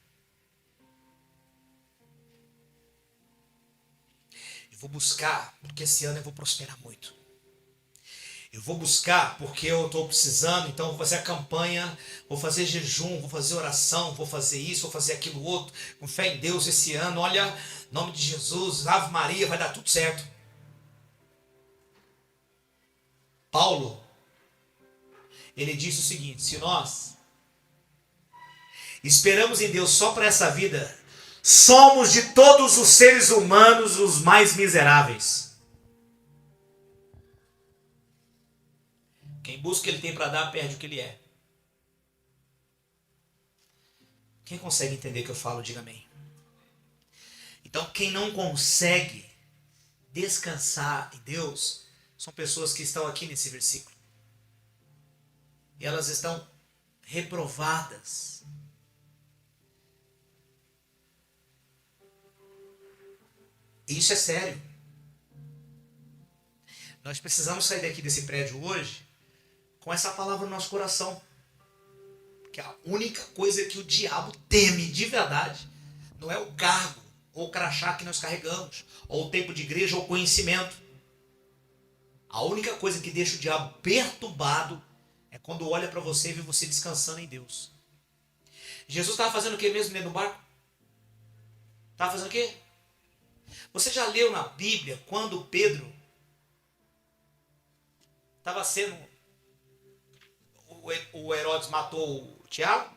Eu vou buscar porque esse ano eu vou prosperar muito. Eu vou buscar porque eu estou precisando, então vou fazer a campanha, vou fazer jejum, vou fazer oração, vou fazer isso, vou fazer aquilo outro, com fé em Deus esse ano. Olha, em nome de Jesus, Ave Maria, vai dar tudo certo. Paulo, ele disse o seguinte, se nós esperamos em Deus só para essa vida, somos de todos os seres humanos os mais miseráveis. Quem busca o que Ele tem para dar, perde o que Ele é. Quem consegue entender o que eu falo, diga amém. Então, quem não consegue descansar em Deus, são pessoas que estão aqui nesse versículo. E elas estão reprovadas. E isso é sério. Nós precisamos sair daqui desse prédio hoje com essa palavra no nosso coração. Porque a única coisa que o diabo teme de verdade não é o cargo ou o crachá que nós carregamos, ou o tempo de igreja ou conhecimento. A única coisa que deixa o diabo perturbado é quando olha para você e vê você descansando em Deus. Jesus estava fazendo o que mesmo dentro do barco? Estava fazendo o quê? Você já leu na Bíblia quando Pedro estava sendo... O Herodes matou o Tiago?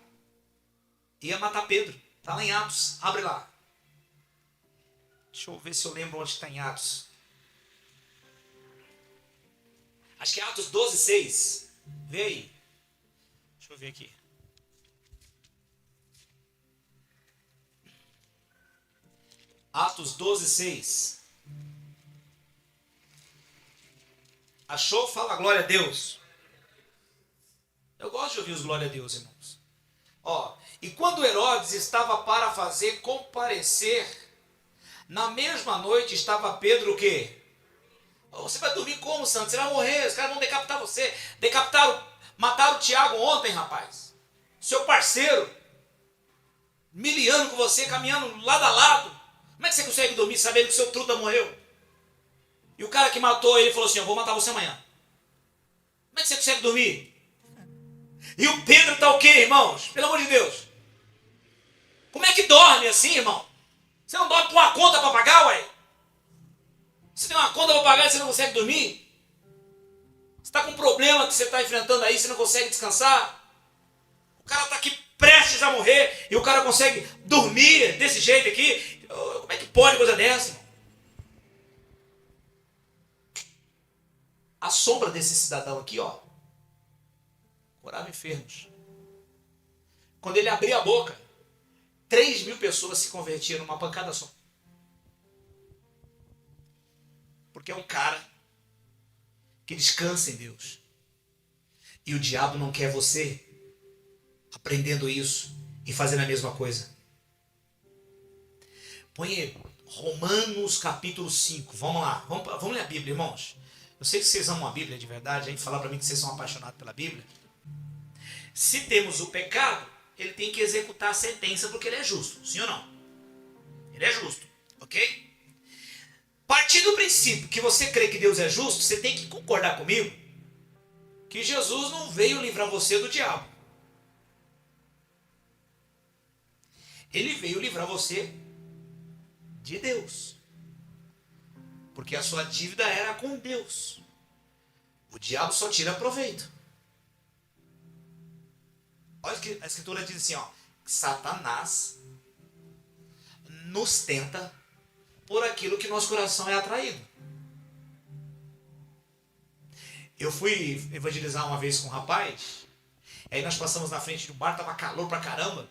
Ia matar Pedro. Está lá em Atos. Abre lá. Deixa eu ver se eu lembro onde está em Atos. Acho que é Atos 12:6. Vê aí. Deixa eu ver aqui. Atos 12:6. Achou? Fala glória a Deus. Eu gosto de ouvir os glória a Deus, irmãos. Ó, e quando Herodes estava para fazer comparecer, na mesma noite estava Pedro o quê? Você vai dormir como, santo? Você vai morrer, os caras vão decapitar você. Mataram o Tiago ontem, rapaz. Seu parceiro, miliano com você, caminhando lado a lado. Como é que você consegue dormir sabendo que seu truta morreu? E o cara que matou ele falou assim, eu vou matar você amanhã. Como é que você consegue dormir? E o Pedro está o quê, irmãos? Pelo amor de Deus. Como é que dorme assim, irmão? Você não dorme com uma conta para pagar, ué? Você tem uma conta para pagar e você não consegue dormir? Você está com um problema que você está enfrentando aí, você não consegue descansar? O cara está aqui prestes a morrer e o cara consegue dormir desse jeito aqui? Como é que pode coisa dessa, irmão? A sombra desse cidadão aqui, ó, curava enfermos. Quando ele abria a boca, 3.000 pessoas se convertiam numa pancada só. Porque é um cara que descansa em Deus. E o diabo não quer você aprendendo isso e fazendo a mesma coisa. Põe Romanos capítulo 5. Vamos lá. Vamos ler a Bíblia, irmãos. Eu sei que vocês amam a Bíblia de verdade. A gente fala para mim que vocês são apaixonados pela Bíblia. Se temos o pecado, ele tem que executar a sentença porque ele é justo. Sim ou não? Ele é justo. Ok? Partindo do princípio que você crê que Deus é justo, você tem que concordar comigo que Jesus não veio livrar você do diabo. Ele veio livrar você de Deus. Porque a sua dívida era com Deus. O diabo só tira proveito. Olha o que a Escritura diz assim, ó. Satanás nos tenta por aquilo que nosso coração é atraído. Eu fui evangelizar uma vez com um rapaz. Aí nós passamos na frente do bar, tava calor pra caramba.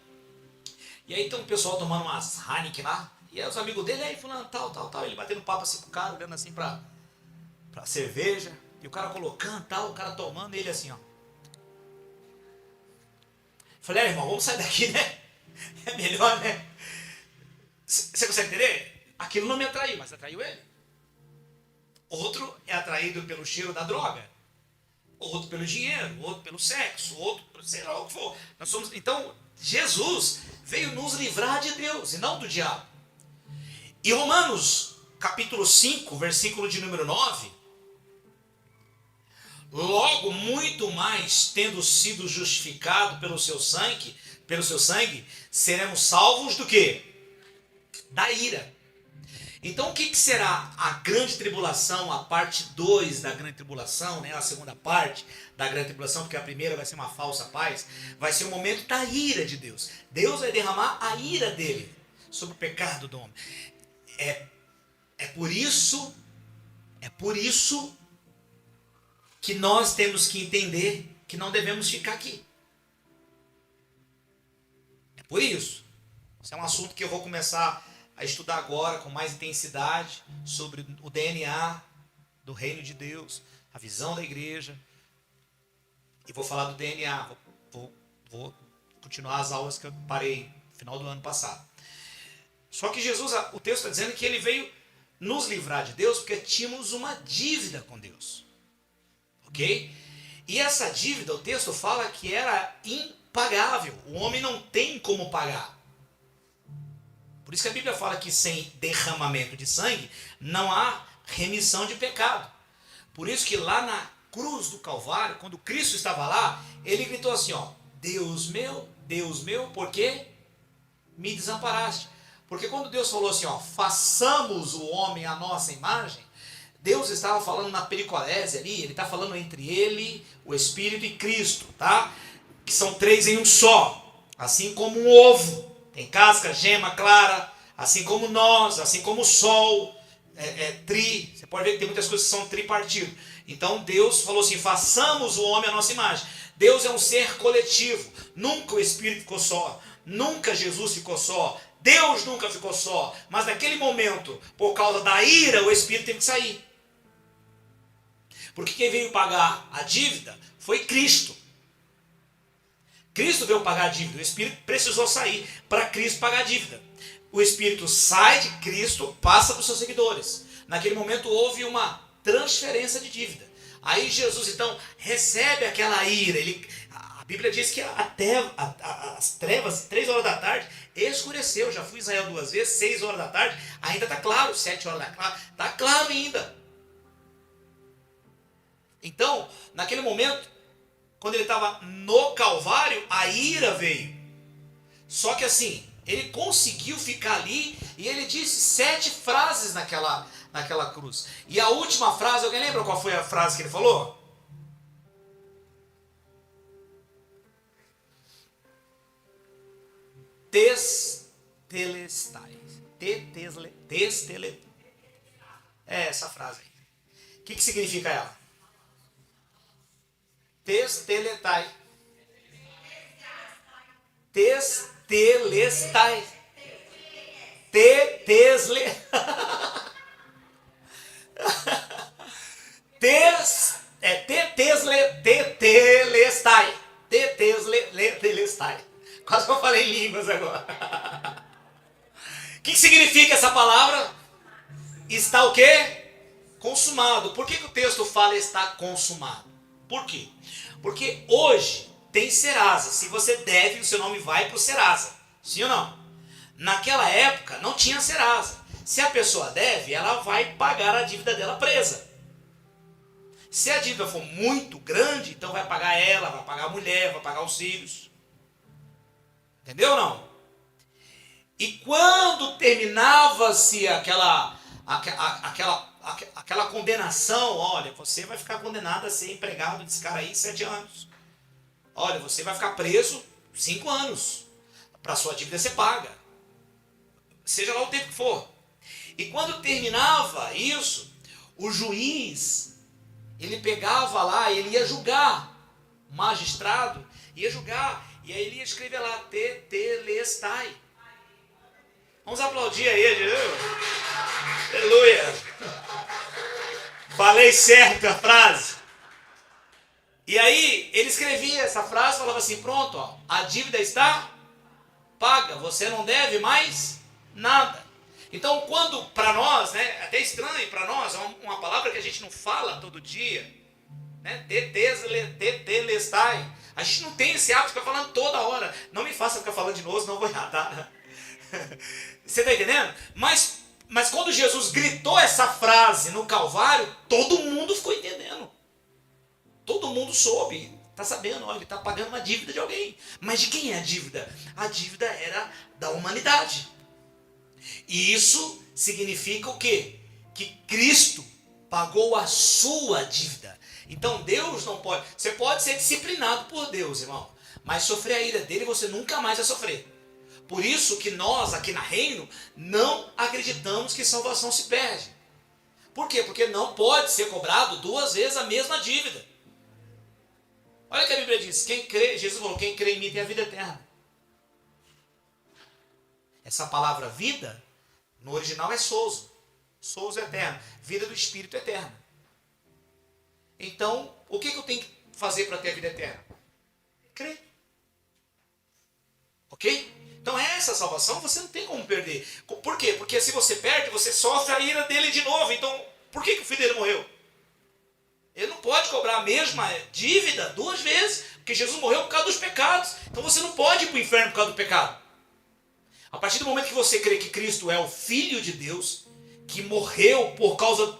E aí tem um pessoal tomando umas Heineken lá. E aí os amigos dele, aí fulano, tal. Ele batendo papo assim com o cara, olhando assim pra cerveja. E o cara colocando, tal, o cara tomando, e ele assim, ó. Falei, irmão, vamos sair daqui, né? É melhor, né? Você consegue entender? Aquilo não me atraiu, mas atraiu ele. Outro é atraído pelo cheiro da droga. Outro pelo dinheiro, outro pelo sexo, outro, sei lá o que for. Então, Jesus veio nos livrar de Deus e não do diabo. E Romanos, capítulo 5, versículo de número 9. Logo, muito mais, tendo sido justificado pelo seu sangue, seremos salvos do quê? Da ira. Então, o que será a grande tribulação, a parte 2 da grande tribulação, né? A segunda parte da grande tribulação, porque a primeira vai ser uma falsa paz, vai ser o momento da ira de Deus. Deus vai derramar a ira dele sobre o pecado do homem. É por isso que nós temos que entender que não devemos ficar aqui. É por isso. Isso é um assunto que eu vou começar a estudar agora com mais intensidade sobre o DNA do reino de Deus, a visão da igreja. E vou falar do DNA. Vou continuar as aulas que eu parei no final do ano passado. Só que Jesus, o texto está dizendo que ele veio nos livrar de Deus porque tínhamos uma dívida com Deus. Ok? E essa dívida, o texto fala que era impagável. O homem não tem como pagar. Por isso que a Bíblia fala que sem derramamento de sangue não há remissão de pecado. Por isso que lá na cruz do Calvário, quando Cristo estava lá, ele gritou assim, ó, Deus meu, por que me desamparaste? Porque quando Deus falou assim, ó, façamos o homem à nossa imagem, Deus estava falando na pericolese ali, ele está falando entre ele, o Espírito e Cristo, tá? Que são três em um só, assim como um ovo. Tem casca, gema, clara, assim como nós, assim como o sol, você pode ver que tem muitas coisas que são tripartidas. Então Deus falou assim, façamos o homem à nossa imagem. Deus é um ser coletivo, nunca o Espírito ficou só, nunca Jesus ficou só, Deus nunca ficou só, mas naquele momento, por causa da ira, o Espírito teve que sair. Porque quem veio pagar a dívida foi Cristo. Cristo veio pagar a dívida, o Espírito precisou sair para Cristo pagar a dívida. O Espírito sai de Cristo, passa para os seus seguidores. Naquele momento houve uma transferência de dívida. Aí Jesus então recebe aquela ira. A Bíblia diz que até as trevas, 3 horas da tarde, escureceu. Já fui em Israel 2 vezes, 6 horas da tarde, ainda está claro, 7 horas da tarde, está claro ainda. Então, naquele momento, quando ele estava no Calvário, a ira veio. Só que assim, ele conseguiu ficar ali e ele disse 7 frases naquela cruz. E a última frase, alguém lembra qual foi a frase que ele falou? Testelestai. É essa frase aí. O que significa ela? Testeletai. Testelestai. Tetesle. Tetelestai. significa essa palavra? Está o quê? Consumado. Por que o texto fala está consumado? Por quê? Porque hoje tem Serasa. Se você deve, o seu nome vai para o Serasa. Sim ou não? Naquela época não tinha Serasa. Se a pessoa deve, ela vai pagar a dívida dela presa. Se a dívida for muito grande, então vai pagar ela, vai pagar a mulher, vai pagar os filhos. Entendeu ou não? E quando terminava-se aquela condenação, olha, você vai ficar condenado a ser empregado desse cara aí 7 anos. Olha, você vai ficar preso 5 anos para sua dívida ser paga. Seja lá o tempo que for. E quando terminava isso, o juiz, ele pegava lá, ele ia julgar. O magistrado ia julgar. E aí ele ia escrever lá, tetelestai. Vamos aplaudir aí, viu? Aleluia. Falei certo a frase. E aí ele escrevia essa frase, falava assim, pronto, ó, a dívida está paga, você não deve mais nada. Então, quando para nós, né, até estranho para nós, é uma palavra que a gente não fala todo dia, né, tetelestai. A gente não tem esse hábito de ficar falando toda hora. Não me faça ficar falando de novo, senão eu vou errar, tá? Você está entendendo? Mas quando Jesus gritou essa frase no Calvário, todo mundo ficou entendendo. Todo mundo soube, está sabendo, ó, ele está pagando uma dívida de alguém. Mas de quem é a dívida? A dívida era da humanidade. E isso significa o quê? Que Cristo pagou a sua dívida. Então Deus não pode... Você pode ser disciplinado por Deus, irmão. Mas sofrer a ira dele você nunca mais vai sofrer. Por isso que nós, aqui na Reino, não acreditamos que salvação se perde. Por quê? Porque não pode ser cobrado 2 vezes a mesma dívida. Olha o que a Bíblia diz. Quem crê, Jesus falou, quem crê em mim tem a vida eterna. Essa palavra vida, no original é souzo. Souzo eterno. Vida do Espírito eterno. Então, o que eu tenho que fazer para ter a vida eterna? Crer. Ok? Então essa salvação você não tem como perder. Por quê? Porque se você perde, você sofre a ira dele de novo. Então, por que o filho dele morreu? Ele não pode cobrar a mesma dívida 2 vezes, porque Jesus morreu por causa dos pecados. Então você não pode ir para o inferno por causa do pecado. A partir do momento que você crê que Cristo é o Filho de Deus, que morreu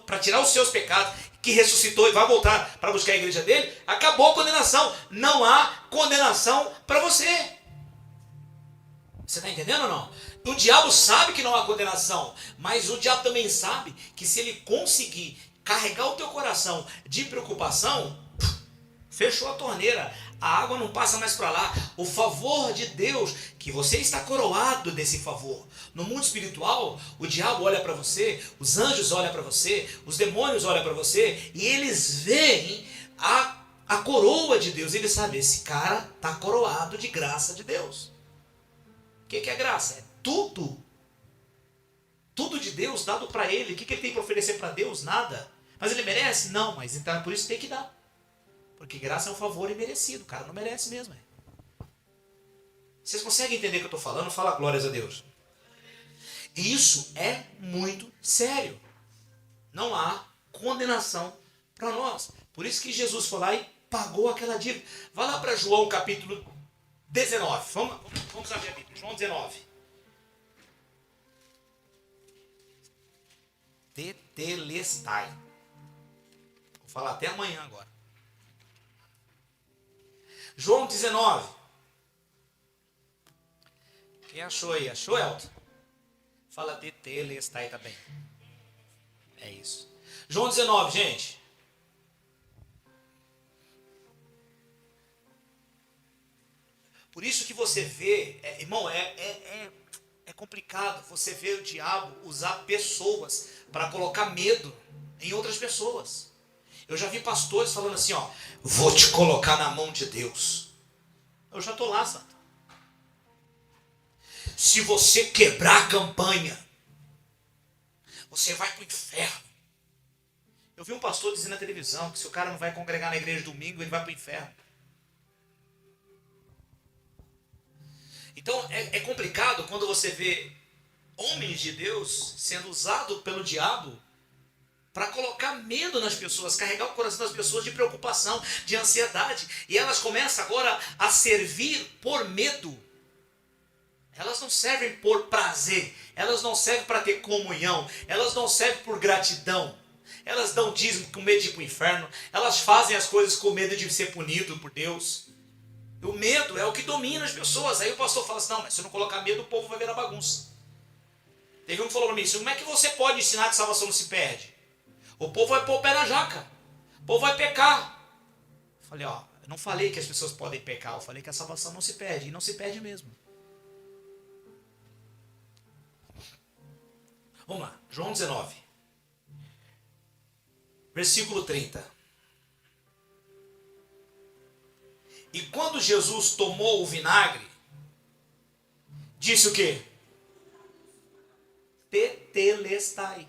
para tirar os seus pecados, que ressuscitou e vai voltar para buscar a igreja dele, acabou a condenação. Não há condenação para você. Você está entendendo ou não? O diabo sabe que não há condenação, mas o diabo também sabe que se ele conseguir carregar o teu coração de preocupação, fechou a torneira, a água não passa mais para lá. O favor de Deus, que você está coroado desse favor. No mundo espiritual, o diabo olha para você, os anjos olham para você, os demônios olham para você, e eles veem a coroa de Deus. Eles sabem, esse cara está coroado de graça de Deus. O que é graça? É tudo. Tudo de Deus dado para ele. O que ele tem para oferecer para Deus? Nada. Mas ele merece? Não, mas então por isso tem que dar. Porque graça é um favor imerecido. O cara não merece mesmo. Vocês conseguem entender o que eu estou falando? Fala glórias a Deus. E isso é muito sério. Não há condenação para nós. Por isso que Jesus foi lá e pagou aquela dívida. Vá lá para João capítulo 19. Vamos abrir a Bíblia. João 19. Tetelestai. Vou falar até amanhã agora. João 19. Quem achou aí? Achou, Elton? Fala tetelestai também. É isso. João 19, gente. Por isso que você vê, irmão, é complicado você ver o diabo usar pessoas para colocar medo em outras pessoas. Eu já vi pastores falando assim, ó, vou te colocar na mão de Deus. Eu já estou lá, santo. Se você quebrar a campanha, você vai para o inferno. Eu vi um pastor dizendo na televisão que se o cara não vai congregar na igreja domingo, ele vai para o inferno. Então é complicado quando você vê homens de Deus sendo usados pelo diabo para colocar medo nas pessoas, carregar o coração das pessoas de preocupação, de ansiedade. E elas começam agora a servir por medo. Elas não servem por prazer, elas não servem para ter comunhão, elas não servem por gratidão. Elas dão dízimo com medo de ir para o inferno, elas fazem as coisas com medo de ser punido por Deus. O medo é o que domina as pessoas. Aí o pastor fala assim, não, mas se eu não colocar medo, o povo vai ver a bagunça. Teve um que falou para mim, como é que você pode ensinar que salvação não se perde? O povo vai pôr o pé na jaca, o povo vai pecar. Eu falei, ó, eu não falei que as pessoas podem pecar, eu falei que a salvação não se perde, e não se perde mesmo. Vamos lá, João 19, versículo 30. E quando Jesus tomou o vinagre, disse o quê? Tetelestai.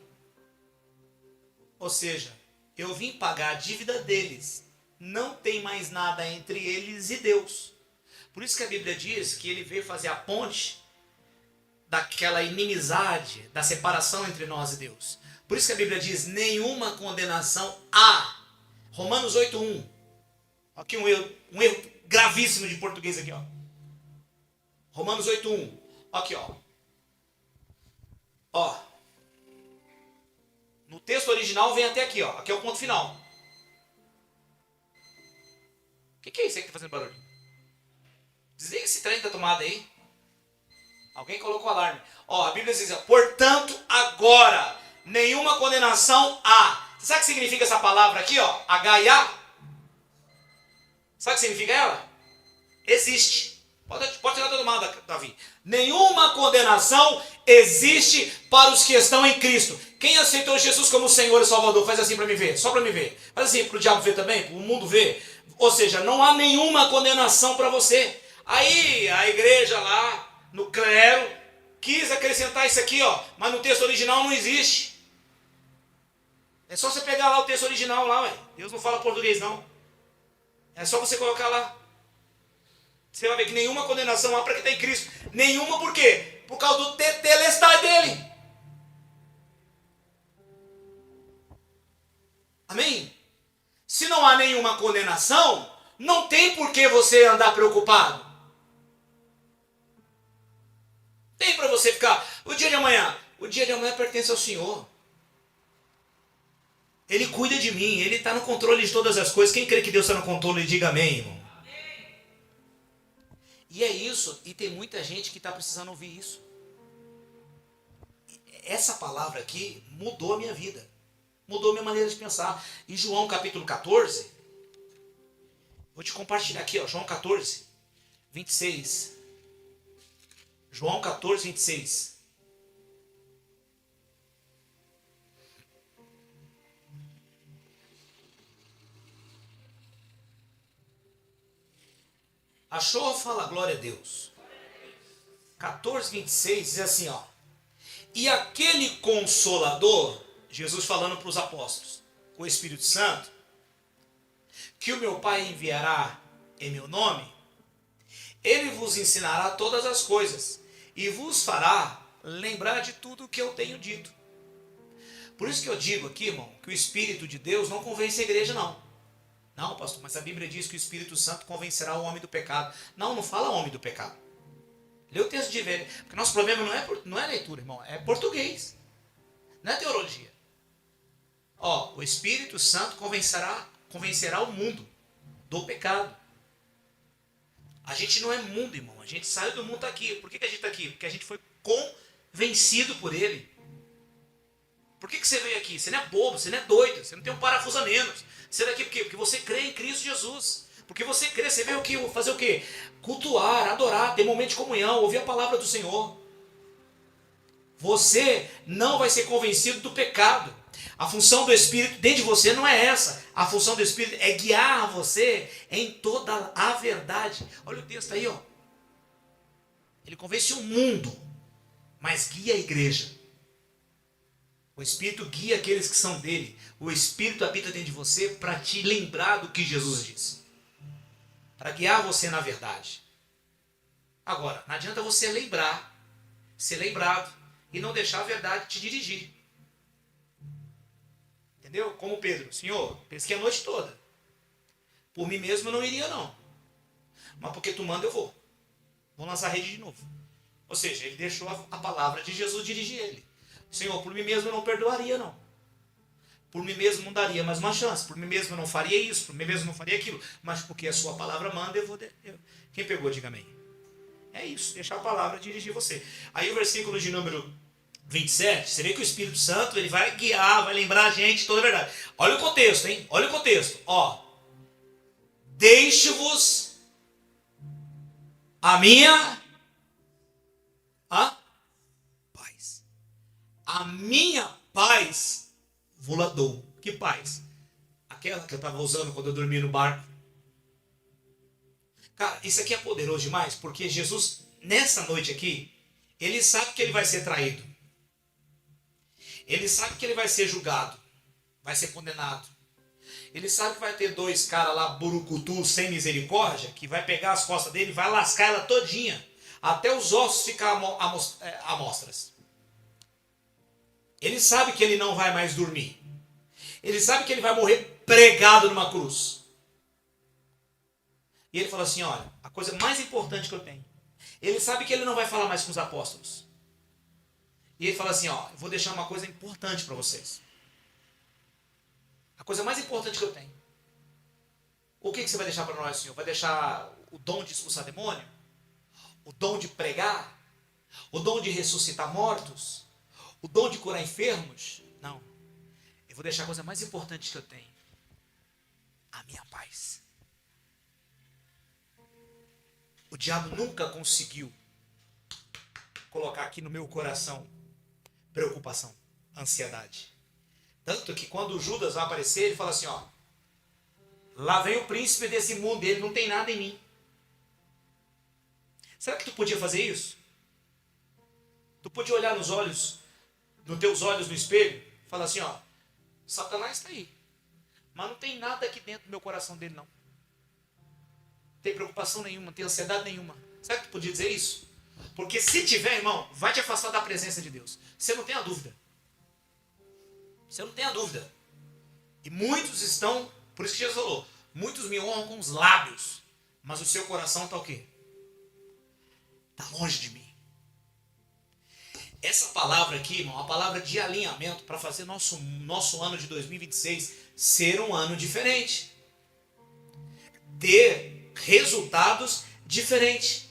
Ou seja, eu vim pagar a dívida deles. Não tem mais nada entre eles e Deus. Por isso que a Bíblia diz que ele veio fazer a ponte daquela inimizade, da separação entre nós e Deus. Por isso que a Bíblia diz, nenhuma condenação há. Romanos 8:1. Aqui um erro gravíssimo de português aqui, ó. Romanos 8:1. Aqui, ó. Ó. No texto original vem até aqui, ó. Aqui é o ponto final. O que é isso aí que tá fazendo barulho? Desliga esse trem da tomada aí. Alguém colocou o alarme. Ó, a Bíblia diz, portanto, agora, nenhuma condenação há. Você sabe o que significa essa palavra aqui, ó? H-I-A? Sabe o que significa ela? Existe. Pode tirar da tomada, Davi. Nenhuma condenação existe para os que estão em Cristo. Quem aceitou Jesus como Senhor e Salvador? Faz assim para me ver. Só para me ver. Faz assim para o diabo ver também, para o mundo ver. Ou seja, não há nenhuma condenação para você. Aí a igreja lá, no clero, quis acrescentar isso aqui, ó, mas no texto original não existe. É só você pegar lá o texto original lá, ué. Deus não fala português não. É só você colocar lá. Você vai ver que nenhuma condenação há para quem está em Cristo. Nenhuma por quê? Por causa do tetelestai dele. Amém? Se não há nenhuma condenação, não tem por que você andar preocupado. Tem para você ficar. O dia de amanhã pertence ao Senhor. Ele cuida de mim, Ele está no controle de todas as coisas. Quem crê que Deus está no controle, diga amém, irmão. Amém. E é isso, e tem muita gente que está precisando ouvir isso. Essa palavra aqui mudou a minha vida. Mudou a minha maneira de pensar. Em João capítulo 14, vou te compartilhar aqui, ó, João 14, 26. João 14, 26. Achou? Fala glória a Deus. 14, 26 diz assim, ó. E aquele Consolador, Jesus falando para os apóstolos, o Espírito Santo, que o meu Pai enviará em meu nome, ele vos ensinará todas as coisas e vos fará lembrar de tudo o que eu tenho dito. Por isso que eu digo aqui, irmão, que o Espírito de Deus não convence a igreja, não. Não, pastor, mas a Bíblia diz que o Espírito Santo convencerá o homem do pecado. Não, não fala homem do pecado. Lê o texto de ver. Porque nosso problema não é leitura, irmão, é português. Não é teologia. Ó, o Espírito Santo convencerá o mundo do pecado. A gente não é mundo, irmão. A gente saiu do mundo, está aqui. Por que a gente está aqui? Porque a gente foi convencido por ele. Por que você veio aqui? Você não é bobo, você não é doido, você não tem um parafuso a menos. Você veio aqui por quê? Porque você crê em Cristo Jesus. Porque você crê, você veio aqui fazer o quê? Cultuar, adorar, ter momento de comunhão, ouvir a palavra do Senhor. Você não vai ser convencido do pecado. A função do Espírito dentro de você não é essa. A função do Espírito é guiar você em toda a verdade. Olha o texto aí, ó. Ele convence o mundo, mas guia a igreja. O Espírito guia aqueles que são dele. O Espírito habita dentro de você para te lembrar do que Jesus disse. Para guiar você na verdade. Agora, não adianta você lembrar, ser lembrado e não deixar a verdade te dirigir. Entendeu? Como Pedro, Senhor, pesquei a noite toda. Por mim mesmo eu não iria não. Mas porque tu manda eu vou. Vou lançar a rede de novo. Ou seja, ele deixou a palavra de Jesus dirigir ele. Senhor, por mim mesmo eu não perdoaria não. Por mim mesmo não daria mais uma chance. Por mim mesmo eu não faria isso. Por mim mesmo eu não faria aquilo. Mas porque a sua palavra manda, eu vou... Quem pegou, diga amém. É isso, deixar a palavra dirigir você. Aí o versículo de número 27, você vê que o Espírito Santo ele vai guiar, vai lembrar a gente toda a verdade. Olha o contexto, hein? Olha o contexto. Ó, deixe-vos a minha paz. A minha paz vos dou. Que paz? Aquela que eu estava usando quando eu dormi no barco. Cara, isso aqui é poderoso demais, porque Jesus, nessa noite aqui, ele sabe que ele vai ser traído. Ele sabe que ele vai ser julgado, vai ser condenado. Ele sabe que vai ter dois caras lá, burucutu, sem misericórdia, que vai pegar as costas dele e vai lascar ela todinha, até os ossos ficar amostras. Ele sabe que ele não vai mais dormir. Ele sabe que ele vai morrer pregado numa cruz. E ele fala assim, olha, a coisa mais importante que eu tenho. Ele sabe que ele não vai falar mais com os apóstolos. E ele fala assim, ó, eu vou deixar uma coisa importante para vocês. A coisa mais importante que eu tenho. O que você vai deixar para nós, Senhor? Vai deixar o dom de expulsar demônio? O dom de pregar? O dom de ressuscitar mortos? O dom de curar enfermos? Não. Eu vou deixar a coisa mais importante que eu tenho. A minha paz. O diabo nunca conseguiu colocar aqui no meu coração preocupação, ansiedade. Tanto que quando Judas vai aparecer, ele fala assim, ó, lá vem o príncipe desse mundo, ele não tem nada em mim. Será que tu podia fazer isso? Tu podia olhar nos teus olhos no espelho, e falar assim, ó, Satanás está aí, mas não tem nada aqui dentro do meu coração dele não. Não tem preocupação nenhuma, não tem ansiedade nenhuma. Será que tu podia dizer isso? Porque se tiver, irmão, vai te afastar da presença de Deus. Você não tem a dúvida. Você não tem a dúvida. E muitos estão, por isso que Jesus falou, muitos me honram com os lábios, mas o seu coração está o quê? Está longe de mim. Essa palavra aqui, irmão, é uma palavra de alinhamento para fazer nosso ano de 2026 ser um ano diferente. Ter resultados diferentes.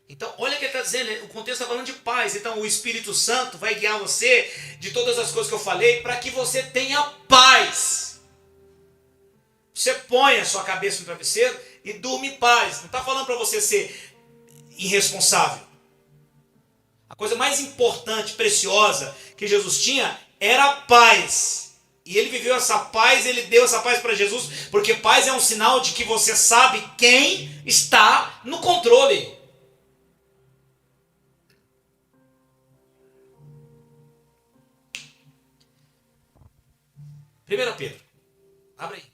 Então, olha o que ele está dizendo, o contexto está falando de paz. Então, o Espírito Santo vai guiar você de todas as coisas que eu falei para que você tenha paz. Você põe a sua cabeça no travesseiro e durma em paz. Não está falando para você ser irresponsável. A coisa mais importante, preciosa que Jesus tinha era a paz. E ele viveu essa paz, ele deu essa paz para Jesus, porque paz é um sinal de que você sabe quem está no controle. 1 Pedro, abre aí.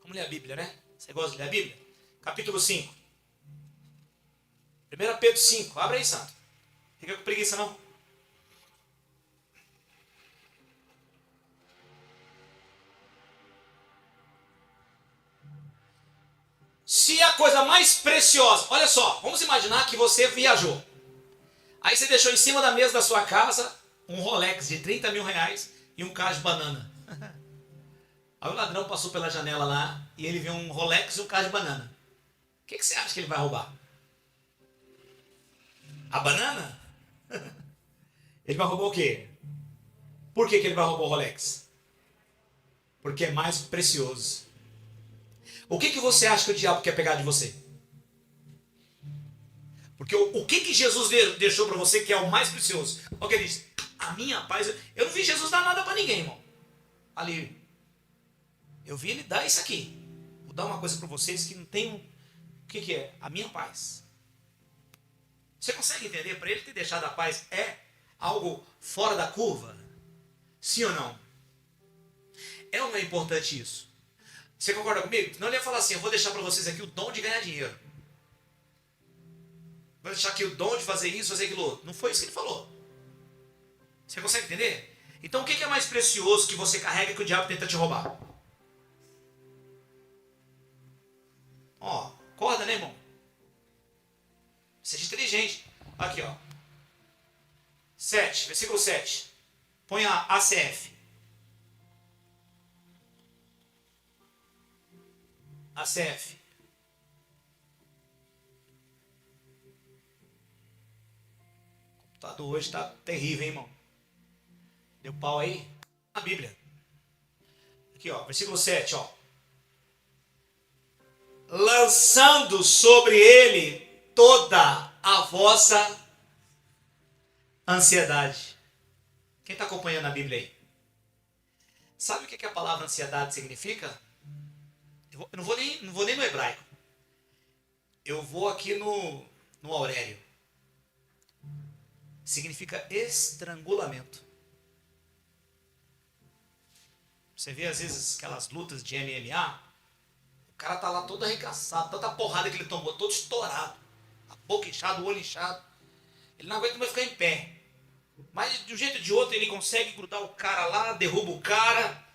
Vamos ler a Bíblia, né? Você gosta de ler a Bíblia? Capítulo 5. 1 Pedro 5, abre aí, santo. Fica com preguiça não. Se a coisa mais preciosa, olha só, vamos imaginar que você viajou. Aí você deixou em cima da mesa da sua casa um Rolex de 30 mil reais e um cacho de banana. Aí o ladrão passou pela janela lá e ele viu um Rolex e um cacho de banana. O que você acha que ele vai roubar? A banana? Ele vai roubar o quê? Por que ele vai roubar o Rolex? Porque é mais precioso. O que você acha que o diabo quer pegar de você? Porque o que Jesus deixou para você que é o mais precioso? Olha o que ele diz. A minha paz... Eu não vi Jesus dar nada para ninguém, irmão. Ali. Eu vi ele dar isso aqui. Vou dar uma coisa para vocês que não tem... O que é? A minha paz. Você consegue entender? Para ele ter deixado a paz é algo fora da curva? Sim ou não? É ou não é importante isso? Você concorda comigo? Não, ele ia falar assim, eu vou deixar para vocês aqui o dom de ganhar dinheiro. vai deixar aqui o dom de fazer isso, fazer aquilo outro. Não foi isso que ele falou. Você consegue entender? Então o que é mais precioso que você carrega que o diabo tenta te roubar? Ó, acorda, né, irmão? Seja inteligente. Aqui, ó. 7, versículo 7. Põe a ACF. ACF. O computador hoje está terrível, hein, irmão? Deu pau aí? Na Bíblia. Aqui, ó, versículo 7, ó. Lançando sobre ele toda a vossa ansiedade. Quem está acompanhando a Bíblia aí? Sabe o que a palavra ansiedade significa? Eu não vou nem no hebraico. Eu vou aqui no Aurélio. Significa estrangulamento. Você vê às vezes aquelas lutas de MMA, o cara tá lá todo arregaçado, tanta porrada que ele tomou, todo estourado, a boca inchada, o olho inchado. Ele não aguenta mais ficar em pé. Mas de um jeito ou de outro ele consegue grudar o cara lá, derruba o cara,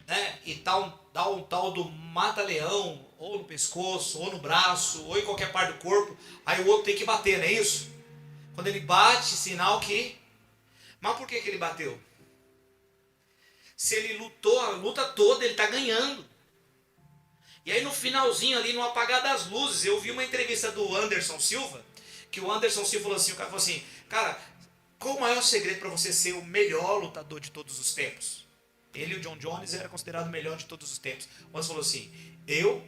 né? E dá um tal do mata-leão, ou no pescoço, ou no braço, ou em qualquer parte do corpo. Aí o outro tem que bater, não é isso? Quando ele bate, sinal que... Mas por que ele bateu? Se ele lutou a luta toda, ele está ganhando. E aí no finalzinho ali, no apagar das luzes, eu vi uma entrevista do Anderson Silva, que o Anderson Silva falou assim, o cara falou assim, cara, qual o maior segredo para você ser o melhor lutador de todos os tempos? Ele e o John Jones era considerado o melhor de todos os tempos. O Anderson falou assim, eu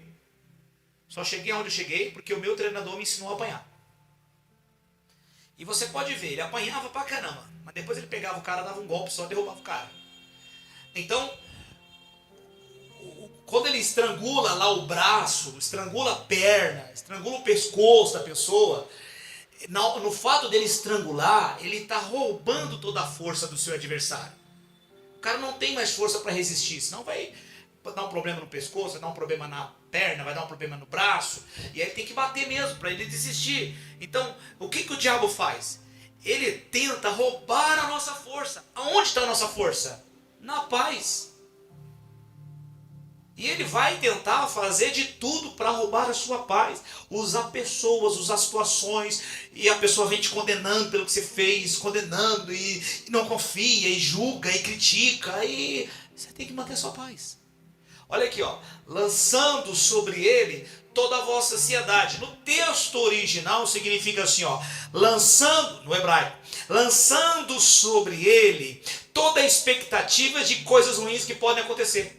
só cheguei onde eu cheguei porque o meu treinador me ensinou a apanhar. E você pode ver, ele apanhava pra caramba, mas depois ele pegava o cara, dava um golpe só, derrubava o cara. Então, quando ele estrangula lá o braço, estrangula a perna, estrangula o pescoço da pessoa, no fato dele estrangular, ele está roubando toda a força do seu adversário. O cara não tem mais força para resistir, senão vai dar um problema no pescoço, vai dar um problema na perna, vai dar um problema no braço, e aí tem que bater mesmo para ele desistir. Então, o que o diabo faz? Ele tenta roubar a nossa força. Aonde está a nossa força? Na paz. E ele vai tentar fazer de tudo para roubar a sua paz. Usar pessoas, usar situações. E a pessoa vem te condenando pelo que você fez. Condenando e não confia, e julga, e critica. E você tem que manter a sua paz. Olha aqui, ó. Lançando sobre ele toda a vossa ansiedade. No texto original significa assim, ó. Lançando, no hebraico. Lançando sobre ele toda a expectativa de coisas ruins que podem acontecer.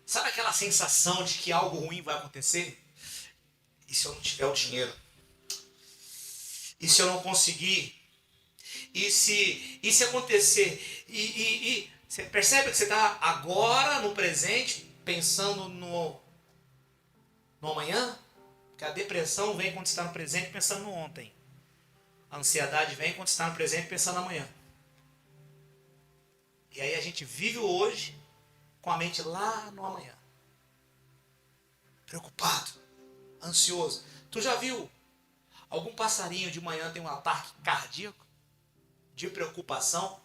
Sabe aquela sensação de que algo ruim vai acontecer? E se eu não tiver o dinheiro? E se eu não conseguir? E se acontecer? E você percebe que você está agora, no presente, pensando no amanhã? Porque a depressão vem quando você está no presente pensando no ontem. A ansiedade vem quando você está no presente pensando no amanhã. E aí a gente vive o hoje com a mente lá no amanhã. Preocupado, ansioso. Tu já viu algum passarinho de manhã tem um ataque cardíaco? De preocupação?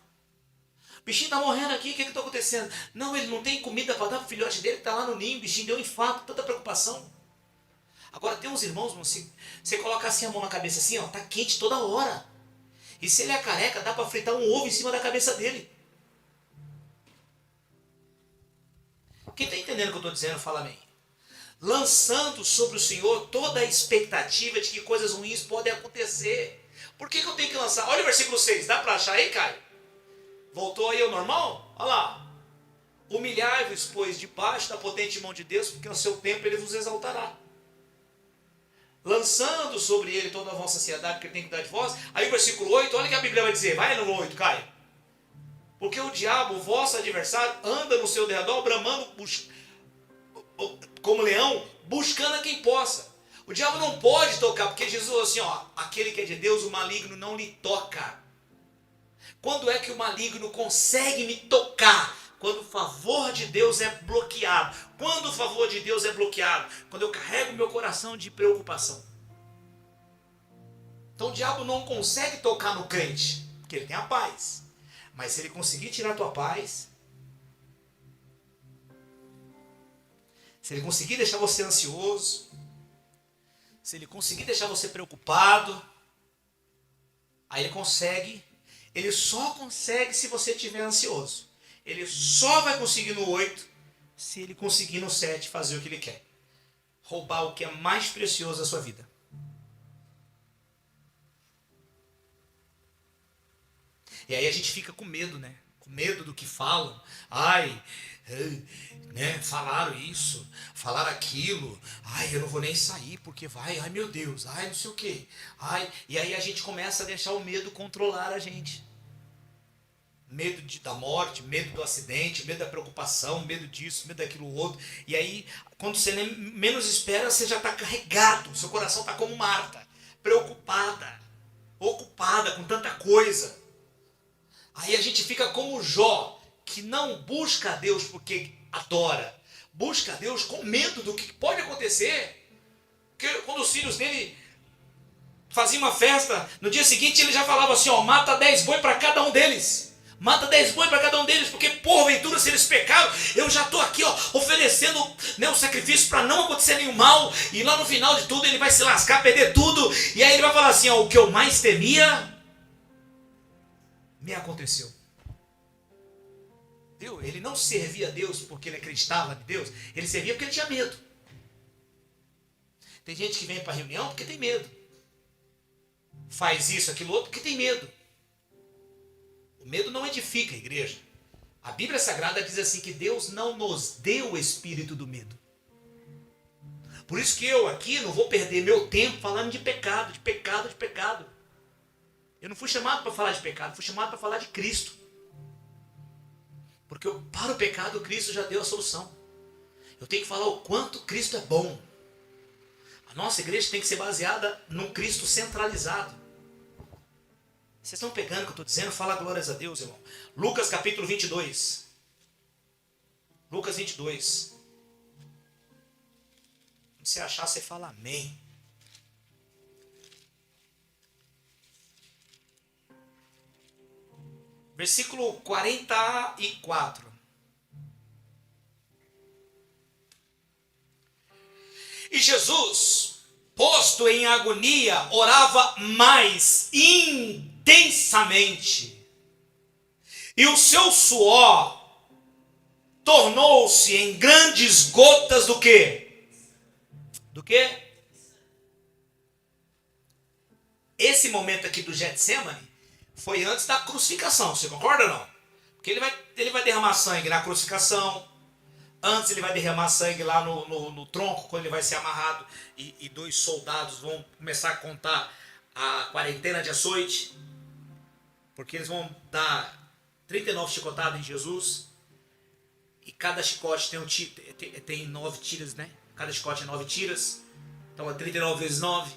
O bichinho está morrendo aqui, o que está acontecendo? Não, ele não tem comida para dar para o filhote dele que está lá no ninho, o bichinho deu um infarto, tanta preocupação. Agora tem uns irmãos, você coloca assim a mão na cabeça assim, ó, tá quente toda hora. E se ele é careca, dá para fritar um ovo em cima da cabeça dele. Quem está entendendo o que eu estou dizendo, fala amém. Lançando sobre o Senhor toda a expectativa de que coisas ruins podem acontecer. Por que eu tenho que lançar? Olha o versículo 6, dá para achar aí, Caio? Voltou aí ao normal? Olha lá. Humilhai-vos, pois, debaixo da potente mão de Deus, porque ao seu tempo ele vos exaltará. Lançando sobre ele toda a vossa ansiedade, porque ele tem que cuidar de vós. Aí o versículo 8, olha o que a Bíblia vai dizer. Vai no 8, Caio. Porque o diabo, o vosso adversário, anda no seu derredor, bramando como leão, buscando a quem possa. O diabo não pode tocar, porque Jesus falou assim, ó, aquele que é de Deus, o maligno não lhe toca. Quando é que o maligno consegue me tocar? quando o favor de Deus é bloqueado. Quando o favor de Deus é bloqueado? Quando eu carrego meu coração de preocupação. Então o diabo não consegue tocar no crente, porque ele tem a paz. Mas se ele conseguir tirar a tua paz, se ele conseguir deixar você ansioso, se ele conseguir deixar você preocupado, aí ele só consegue se você estiver ansioso. Ele só vai conseguir no 8 se ele conseguir no 7 fazer o que ele quer. Roubar o que é mais precioso da sua vida. E aí a gente fica com medo, né? Com medo do que falam. Ai, né? Falaram isso, falaram aquilo. Ai, eu não vou nem sair porque vai. Ai, meu Deus. Ai, não sei o quê. Ai, e aí a gente começa a deixar o medo controlar a gente. Medo da morte, medo do acidente, medo da preocupação, medo disso, medo daquilo outro. E aí, quando você menos espera, você já está carregado. Seu coração está como Marta, preocupada, ocupada com tanta coisa. Aí a gente fica como Jó, que não busca a Deus porque adora. Busca a Deus com medo do que pode acontecer. Porque quando os filhos dele faziam uma festa, no dia seguinte ele já falava assim, ó, mata 10 boi para cada um deles. Mata 10 boi para cada um deles, porque porventura se eles pecaram, eu já estou aqui ó, oferecendo, né, o sacrifício para não acontecer nenhum mal. E lá no final de tudo ele vai se lascar, perder tudo. E aí ele vai falar assim, ó, o que eu mais temia me aconteceu. Viu? Ele não servia a Deus porque ele acreditava em Deus, ele servia porque ele tinha medo. Tem gente que vem para a reunião porque tem medo. Faz isso, aquilo outro, porque tem medo. O medo não edifica a igreja. A Bíblia Sagrada diz assim que Deus não nos deu o espírito do medo. Por isso que eu aqui não vou perder meu tempo falando de pecado, de pecado, de pecado. Eu não fui chamado para falar de pecado, fui chamado para falar de Cristo. Porque para o pecado, Cristo já deu a solução. Eu tenho que falar o quanto Cristo é bom. A nossa igreja tem que ser baseada num Cristo centralizado. Vocês estão pegando o que eu estou dizendo? Fala glórias a Deus, irmão. Lucas capítulo 22. Lucas 22. Se você achar, você fala amém. Versículo 44. E Jesus, posto em agonia, orava mais intensamente. E o seu suor tornou-se em grandes gotas do quê? Do quê? Esse momento aqui do Getsemane foi antes da crucificação, você concorda ou não? Porque ele vai derramar sangue na crucificação. Antes ele vai derramar sangue lá no tronco, quando ele vai ser amarrado. E 2 soldados vão começar a contar a quarentena de açoite. Porque eles vão dar 39 chicotadas em Jesus. E cada chicote tem 9 tiras, né? Cada chicote é 9 tiras. Então é 39 vezes 9.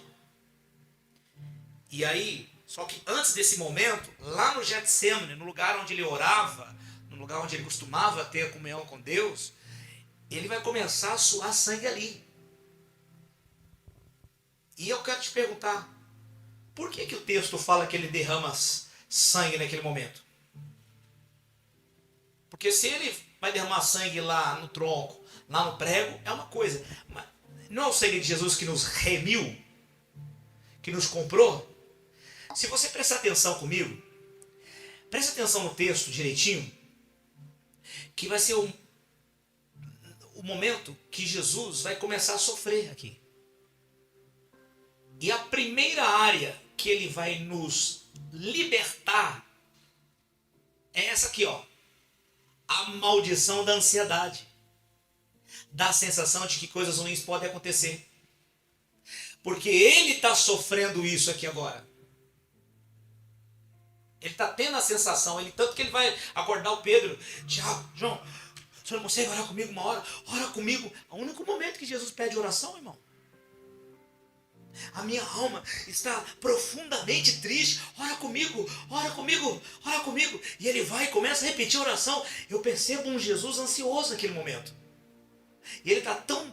E aí, só que antes desse momento, lá no Getsemane, no lugar onde ele orava, no lugar onde ele costumava ter a comunhão com Deus, ele vai começar a suar sangue ali. E eu quero te perguntar, por que o texto fala que ele derrama sangue naquele momento? Porque se ele vai derramar sangue lá no tronco, lá no prego, é uma coisa. Mas não é o sangue de Jesus que nos remiu? Que nos comprou? Se você prestar atenção comigo, presta atenção no texto direitinho, que vai ser o momento que Jesus vai começar a sofrer aqui. E a primeira área que ele vai nos libertar é essa aqui, ó. A maldição da ansiedade. Da sensação de que coisas ruins podem acontecer. Porque ele está sofrendo isso aqui agora. Ele está tendo a sensação, tanto que ele vai acordar o Pedro. Tiago, João, o senhor não consegue orar comigo uma hora? Ora comigo. É o único momento que Jesus pede oração, irmão. A minha alma está profundamente triste. Ora comigo, ora comigo, ora comigo. E ele vai e começa a repetir a oração. Eu percebo um Jesus ansioso naquele momento. E ele está tão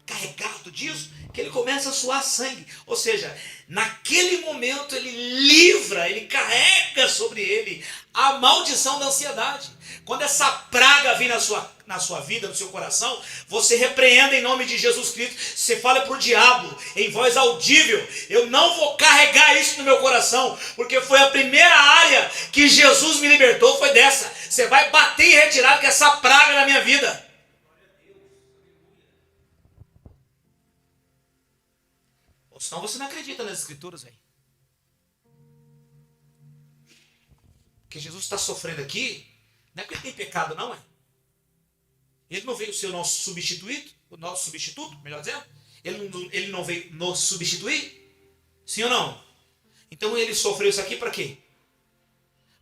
carregado disso que ele começa a suar sangue. Ou seja, naquele momento ele livra, ele carrega sobre ele a maldição da ansiedade. Quando essa praga vir na sua vida, no seu coração, você repreenda em nome de Jesus Cristo. Você fala para o diabo em voz audível: eu não vou carregar isso no meu coração, porque foi a primeira área que Jesus me libertou, foi dessa. Você vai bater e retirar com essa praga na minha vida. Ou senão você não acredita nas escrituras, velho. Porque Jesus está sofrendo aqui, não é porque ele tem pecado, não é? Ele não veio ser o nosso substituto, melhor dizendo. Ele não veio nos substituir? Sim ou não? Então ele sofreu isso aqui para quê?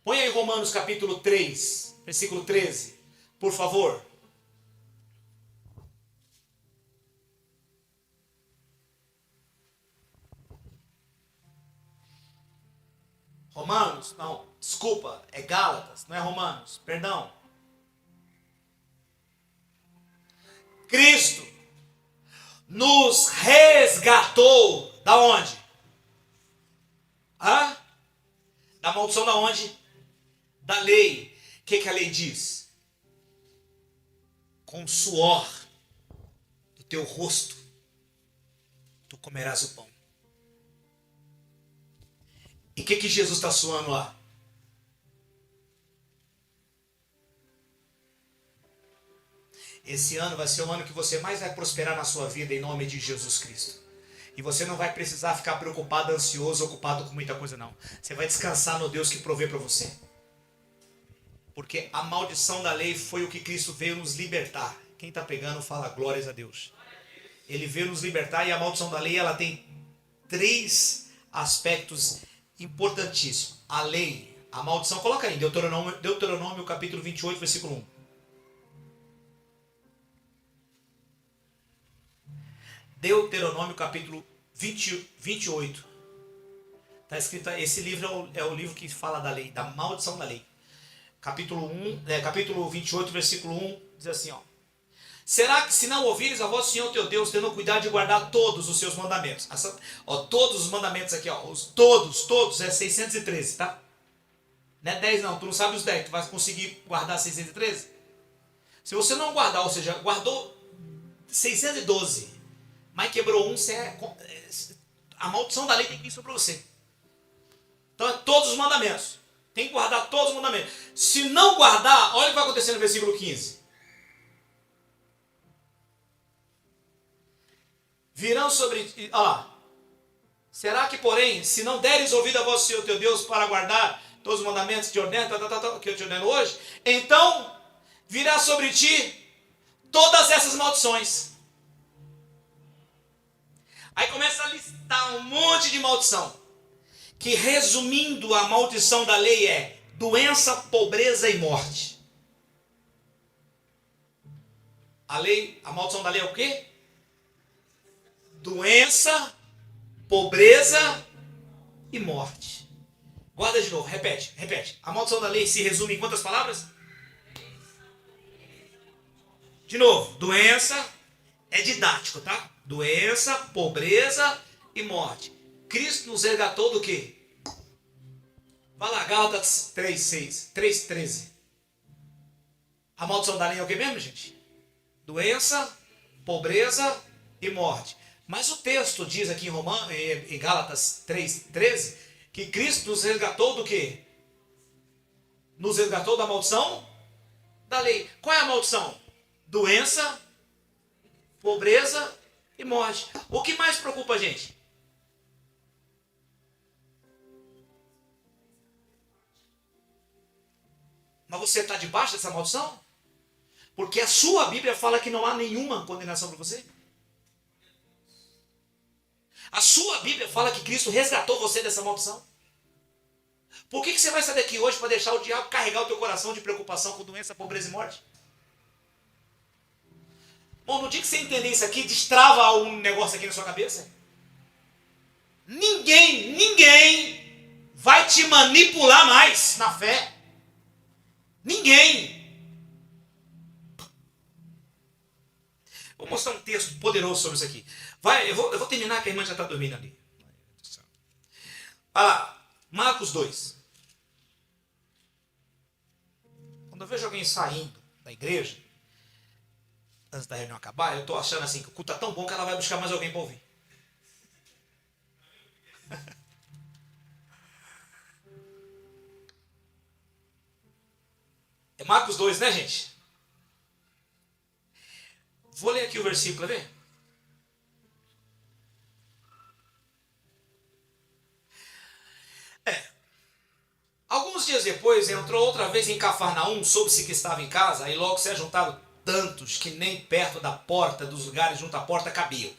Põe aí Romanos capítulo 3, versículo 13, por favor. Romanos, não, desculpa, é Gálatas, não é Romanos, perdão. Cristo nos resgatou da onde? Da maldição da onde? Da lei. O que a lei diz? Com o suor do teu rosto tu comerás o pão. E o que Jesus está suando lá? Esse ano vai ser o ano que você mais vai prosperar na sua vida em nome de Jesus Cristo. E você não vai precisar ficar preocupado, ansioso, ocupado com muita coisa não. Você vai descansar no Deus que provê para você. Porque a maldição da lei foi o que Cristo veio nos libertar. Quem está pegando fala glórias a Deus. Ele veio nos libertar e a maldição da lei ela tem 3 aspectos importantíssimos. A lei, a maldição, coloca aí, Deuteronômio capítulo 28, versículo 1. Deuteronômio capítulo 28. Está escrito, esse livro é o livro que fala da lei, da maldição da lei. Capítulo 28, versículo 1, diz assim, ó. Será que se não ouvires a voz do Senhor teu Deus, tendo cuidado de guardar todos os seus mandamentos? Todos os mandamentos aqui, todos, é 613, tá? Não é 10 não, tu não sabe os 10, tu vai conseguir guardar 613? Se você não guardar, ou seja, guardou 612, mas quebrou um, a maldição da lei tem que vir sobre você. Então é todos os mandamentos. Tem que guardar todos os mandamentos. Se não guardar, olha o que vai acontecer no versículo 15. Virão sobre... Olha lá. Será que, porém, se não deres ouvido a voz do Senhor teu Deus para guardar todos os mandamentos que te ordeno, que eu te ordeno hoje, então virá sobre ti todas essas maldições. Aí começa a listar um monte de maldição. Que resumindo a maldição da lei é doença, pobreza e morte. A maldição da lei é o quê? Doença, pobreza e morte. Guarda de novo, repete. A maldição da lei se resume em quantas palavras? De novo, doença é didático, tá? Doença, pobreza e morte. Cristo nos resgatou do quê? Vai lá, Gálatas 3:13. A maldição da lei é o que mesmo, gente? Doença, pobreza e morte. Mas o texto diz aqui em Gálatas 3:13 que Cristo nos resgatou do quê? Nos resgatou da maldição da lei. Qual é a maldição? Doença, pobreza e morte. O que mais preocupa a gente? Mas você está debaixo dessa maldição? Porque a sua Bíblia fala que não há nenhuma condenação para você. A sua Bíblia fala que Cristo resgatou você dessa maldição. Por que você vai sair daqui hoje para deixar o diabo carregar o teu coração de preocupação com doença, pobreza e morte? Bom, no dia que você entender isso aqui, destrava um negócio aqui na sua cabeça. Ninguém vai te manipular mais na fé. Ninguém. Vou mostrar um texto poderoso sobre isso aqui. Eu vou terminar que a irmã já está dormindo ali. Olha lá, Marcos 2. Quando eu vejo alguém saindo da igreja, antes da reunião acabar, eu estou achando assim que o culto está tão bom que ela vai buscar mais alguém para ouvir. É Marcos 2, né, gente? Vou ler aqui o versículo, quer ver? Alguns dias depois, entrou outra vez em Cafarnaum, soube-se que estava em casa, e logo se ajuntaram tantos que nem perto da porta, dos lugares junto à porta cabiam.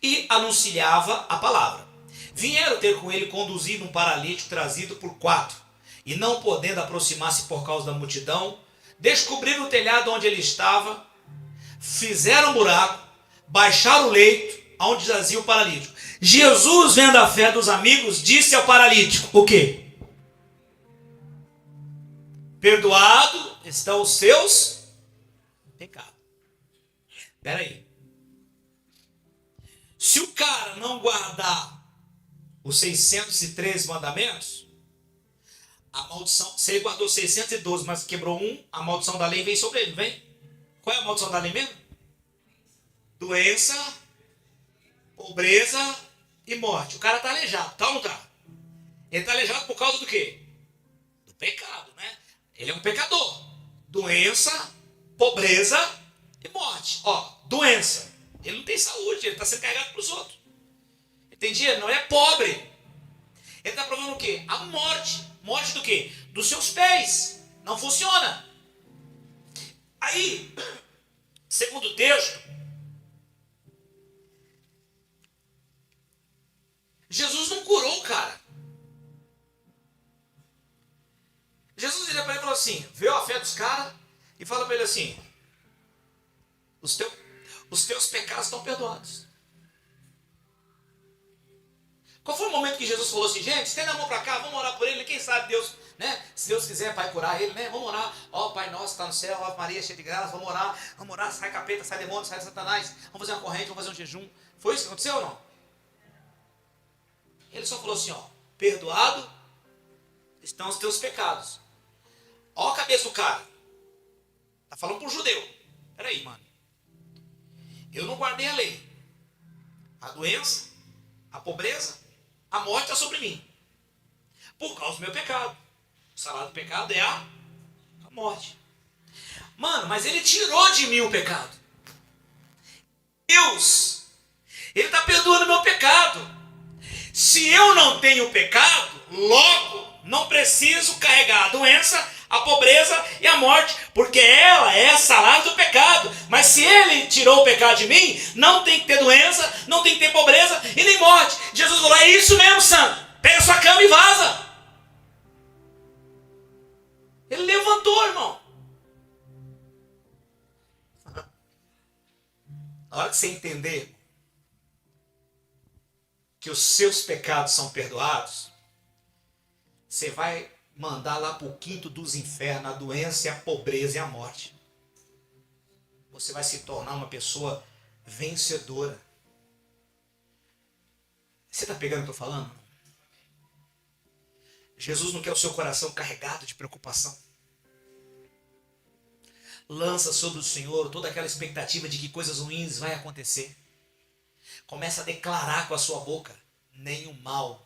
E anunciava a palavra. Vieram ter com ele conduzido um paralítico trazido por 4, e não podendo aproximar-se por causa da multidão, descobriram o telhado onde ele estava, fizeram um buraco, baixaram o leito onde jazia o paralítico. Jesus, vendo a fé dos amigos, disse ao paralítico, o quê? Perdoado estão os seus pecados. Espera aí. Se o cara não guardar os 613 mandamentos, a maldição, se ele guardou 612, mas quebrou um, a maldição da lei vem sobre ele, não vem? Qual é a maldição da lei mesmo? Doença, pobreza e morte. O cara está aleijado, tá ou não está? Ele está aleijado por causa do quê? Do pecado, né? Ele é um pecador. Doença, pobreza e morte. Ó, doença. Ele não tem saúde, ele está sendo carregado para os outros. Entendi? Ele não é pobre. Ele está provando o quê? A morte. Morte do quê? Dos seus pés. Não funciona. Aí, segundo o texto, Jesus não curou o cara. Jesus vira para ele e falou assim, vê a fé dos caras e fala para ele assim, os teus pecados estão perdoados. Qual foi o momento que Jesus falou assim, gente, estenda a mão para cá, vamos orar por ele, quem sabe Deus, né? Se Deus quiser, Pai, curar ele, né? Vamos orar, ó Pai nosso, está no céu, ó Maria, cheia de graça, vamos orar, sai capeta, sai demônio, sai satanás, vamos fazer uma corrente, vamos fazer um jejum. Foi isso que aconteceu ou não? Ele só falou assim, ó, perdoado estão os teus pecados. Ó a cabeça do cara. Tá falando para um judeu. Peraí, mano. Eu não guardei a lei. A doença, a pobreza, a morte está sobre mim. Por causa do meu pecado. O salário do pecado é a morte. Mano, mas ele tirou de mim o pecado. Deus, ele está perdoando o meu pecado. Se eu não tenho pecado, logo não preciso carregar a doença, a pobreza e a morte, porque ela é salário do pecado. Mas se ele tirou o pecado de mim, não tem que ter doença, não tem que ter pobreza e nem morte. Jesus falou, é isso mesmo, santo. Pega sua cama e vaza. Ele levantou, irmão. Na hora que você entender que os seus pecados são perdoados, você vai mandar lá para o quinto dos infernos a doença, a pobreza e a morte. Você vai se tornar uma pessoa vencedora. Você está pegando o que eu estou falando? Jesus não quer o seu coração carregado de preocupação. Lança sobre o Senhor toda aquela expectativa de que coisas ruins vão acontecer. Começa a declarar com a sua boca, nenhum mal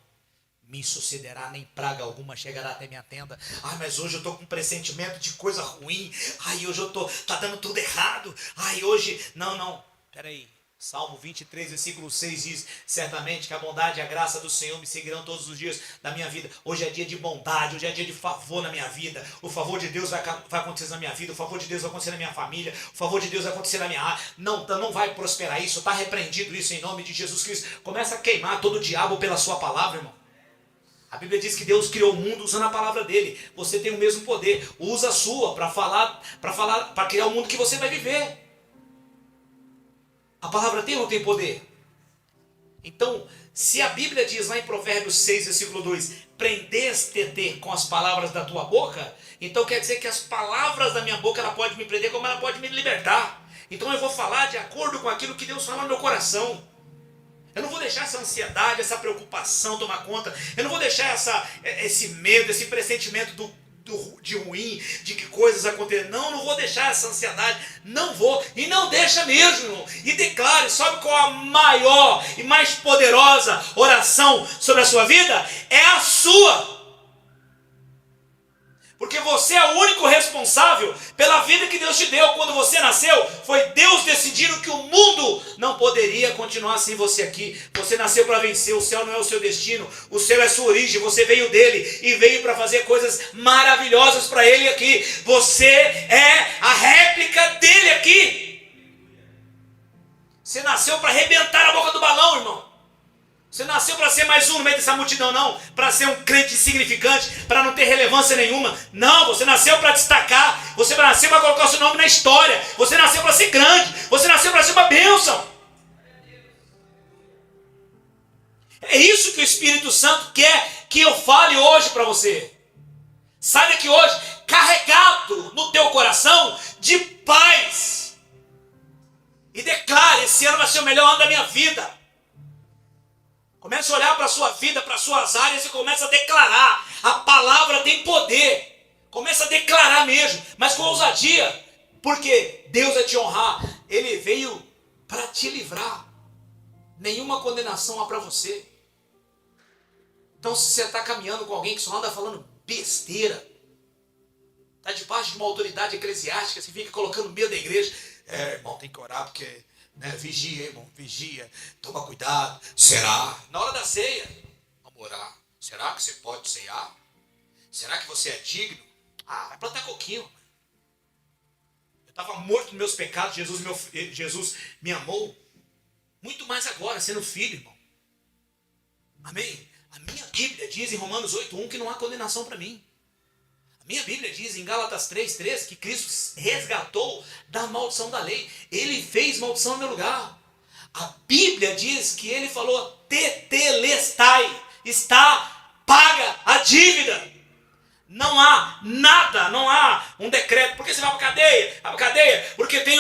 me sucederá, nem praga alguma chegará até minha tenda. Ai, mas hoje eu estou com um pressentimento de coisa ruim. Ai, hoje eu tá dando tudo errado. Ai, hoje... Não. Peraí. Salmo 23, versículo 6 diz, certamente que a bondade e a graça do Senhor me seguirão todos os dias da minha vida. Hoje é dia de bondade, hoje é dia de favor na minha vida. O favor de Deus vai acontecer na minha vida, o favor de Deus vai acontecer na minha família, o favor de Deus vai acontecer na minha área. Não vai prosperar isso, está repreendido isso em nome de Jesus Cristo. Começa a queimar todo o diabo pela sua palavra, irmão. A Bíblia diz que Deus criou o mundo usando a palavra dele. Você tem o mesmo poder. Usa a sua para criar o mundo que você vai viver. A palavra tem ou não tem poder? Então, se a Bíblia diz lá em Provérbios 6, versículo 2, prendeste-te com as palavras da tua boca, então quer dizer que as palavras da minha boca ela pode me prender como ela pode me libertar. Então eu vou falar de acordo com aquilo que Deus fala no meu coração. Eu não vou deixar essa ansiedade, essa preocupação tomar conta. Eu não vou deixar esse medo, esse pressentimento de ruim, de que coisas aconteçam. Não vou deixar essa ansiedade. Não vou. E não deixa mesmo, irmão. E declare, sabe qual a maior e mais poderosa oração sobre a sua vida? É a sua. Porque você é o único responsável pela vida que Deus te deu. Quando você nasceu, foi Deus decidindo que o mundo não poderia continuar sem você aqui. Você nasceu para vencer, o céu não é o seu destino, o céu é a sua origem, você veio dele e veio para fazer coisas maravilhosas para ele aqui. Você é a réplica dele aqui. Você nasceu para arrebentar a boca do balão, irmão. Você nasceu para ser mais um no meio dessa multidão, não. Para ser um crente insignificante, para não ter relevância nenhuma. Não, você nasceu para destacar. Você nasceu para colocar o seu nome na história. Você nasceu para ser grande. Você nasceu para ser uma bênção. É isso que o Espírito Santo quer que eu fale hoje para você. Sai daqui hoje carregado no teu coração de paz. E declare, esse ano vai ser o melhor ano da minha vida. Comece a olhar para a sua vida, para as suas áreas e comece a declarar. A palavra tem poder. Comece a declarar mesmo, mas com ousadia. Porque Deus vai te honrar. Ele veio para te livrar. Nenhuma condenação há para você. Então se você está caminhando com alguém que só anda falando besteira, está debaixo de uma autoridade eclesiástica, você fica colocando medo da igreja. Irmão, tem que orar porque... Vigia, irmão, vigia, toma cuidado. Será? Na hora da ceia, vamos orar. Será que você pode ceiar? Será que você é digno? Vai plantar coquinho. Eu estava morto nos meus pecados, Jesus me amou. Muito mais agora, sendo filho, irmão. Amém? A minha Bíblia diz em Romanos 8:1 que não há condenação para mim. Minha Bíblia diz em Gálatas 3:13 que Cristo resgatou da maldição da lei. Ele fez maldição no meu lugar. A Bíblia diz que ele falou, tetelestai, está paga a dívida. Não há nada, não há um decreto. Por que você vai para a cadeia? Vai para a cadeia porque tem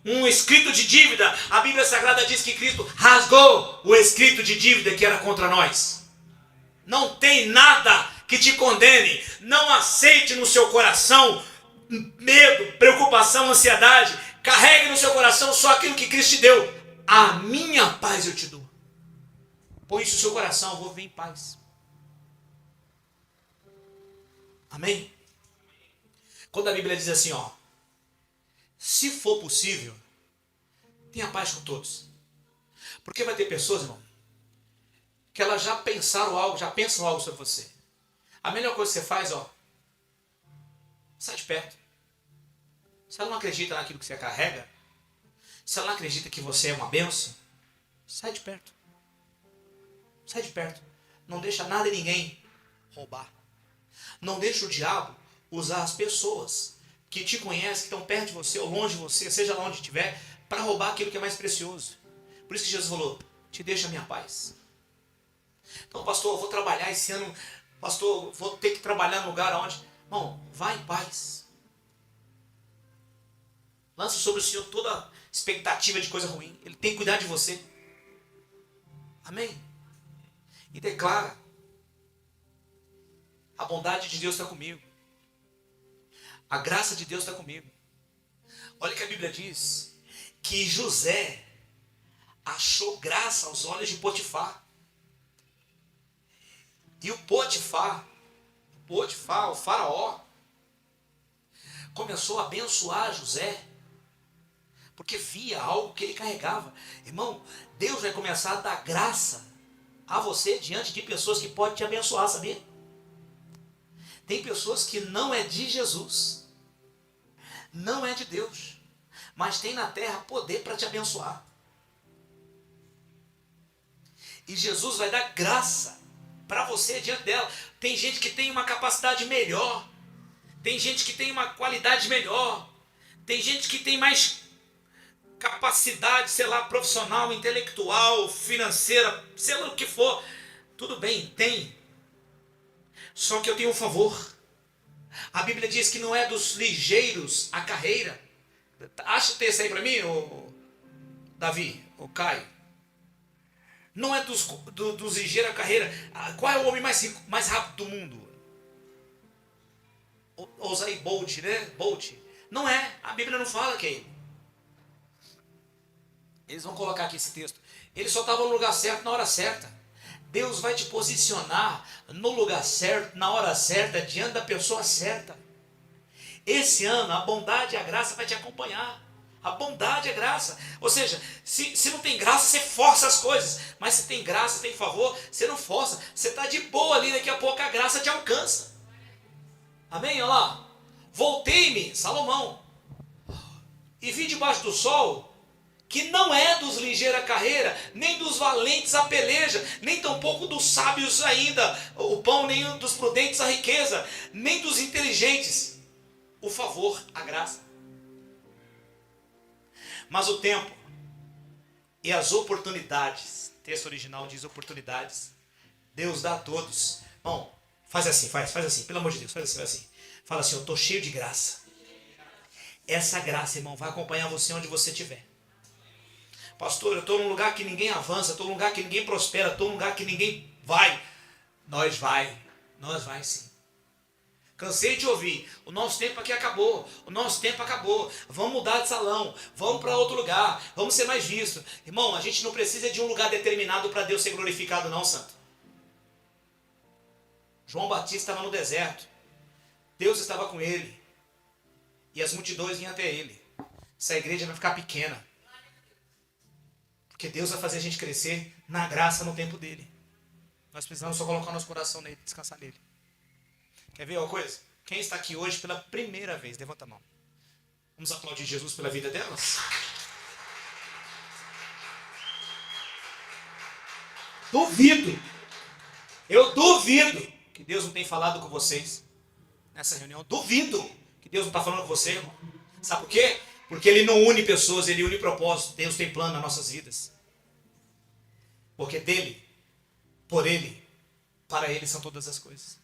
um escrito de dívida. A Bíblia Sagrada diz que Cristo rasgou o escrito de dívida que era contra nós. Não tem nada que te condene. Não aceite no seu coração medo, preocupação, ansiedade. Carregue no seu coração só aquilo que Cristo te deu. A minha paz eu te dou. Põe isso no seu coração, eu vou viver em paz. Amém? Quando a Bíblia diz assim, se for possível, tenha paz com todos. Porque vai ter pessoas, irmão, que elas já pensam algo sobre você. A melhor coisa que você faz, sai de perto. Se ela não acredita naquilo que você carrega, se ela não acredita que você é uma bênção, sai de perto. Sai de perto. Não deixa nada e ninguém roubar. Não deixa o diabo usar as pessoas que te conhecem, que estão perto de você ou longe de você, seja lá onde estiver, para roubar aquilo que é mais precioso. Por isso que Jesus falou, te deixa a minha paz. Então, pastor, eu vou trabalhar esse ano. Pastor, vou ter que trabalhar no lugar onde... Irmão, vá em paz. Lança sobre o Senhor toda expectativa de coisa ruim. Ele tem que cuidar de você. Amém? E declara. A bondade de Deus está comigo. A graça de Deus está comigo. Olha que a Bíblia diz que José achou graça aos olhos de Potifar. E o Potifar, o faraó, começou a abençoar José, porque via algo que ele carregava. Irmão, Deus vai começar a dar graça a você diante de pessoas que podem te abençoar, sabia? Tem pessoas que não é de Jesus, não é de Deus, mas tem na terra poder para te abençoar. E Jesus vai dar graça para você diante dela. Tem gente que tem uma capacidade melhor. Tem gente que tem uma qualidade melhor. Tem gente que tem mais capacidade, sei lá, profissional, intelectual, financeira, sei lá o que for. Tudo bem, tem. Só que eu tenho um favor. A Bíblia diz que não é dos ligeiros a carreira. Acha o texto aí para mim, o Davi, o Caio. Não é dos ligeiros a carreira. Qual é o homem mais rico, mais rápido do mundo? Usain Bolt, né? Bolt. Não é. A Bíblia não fala que é ele. Eles vão colocar aqui esse texto. Ele só estava no lugar certo, na hora certa. Deus vai te posicionar no lugar certo, na hora certa, diante da pessoa certa. Esse ano, a bondade e a graça vai te acompanhar. A bondade e a graça. Ou seja, se não tem graça, você força as coisas. Mas se tem graça, tem favor, você não força. Você está de boa ali, daqui a pouco a graça te alcança. Amém? Olha lá. Voltei-me, Salomão, e vi debaixo do sol que não é dos ligeiros a carreira, nem dos valentes a peleja, nem tampouco dos sábios ainda o pão, nem dos prudentes a riqueza, nem dos inteligentes o favor, a graça. Mas o tempo e as oportunidades, texto original diz oportunidades, Deus dá a todos. Bom, faz assim, faz assim, pelo amor de Deus, faz assim. Fala assim, eu estou cheio de graça. Essa graça, irmão, vai acompanhar você onde você estiver. Pastor, eu estou num lugar que ninguém avança, estou num lugar que ninguém prospera, estou num lugar que ninguém vai. Nós vai sim. Cansei de ouvir, o nosso tempo aqui acabou, vamos mudar de salão, vamos para outro lugar, vamos ser mais vistos. Irmão, a gente não precisa de um lugar determinado para Deus ser glorificado não, santo. João Batista estava no deserto, Deus estava com ele, e as multidões vinham até ele. Essa igreja vai ficar pequena, porque Deus vai fazer a gente crescer na graça no tempo dele. Nós precisamos só colocar nosso coração nele, descansar nele. Quer ver uma coisa? Quem está aqui hoje pela primeira vez? Levanta a mão. Vamos aplaudir Jesus pela vida delas? Duvido. Eu duvido que Deus não tenha falado com vocês nessa reunião. Duvido que Deus não está falando com você, irmão. Sabe por quê? Porque Ele não une pessoas, Ele une propósitos. Deus tem plano nas nossas vidas. Porque dele, por Ele, para Ele são todas as coisas.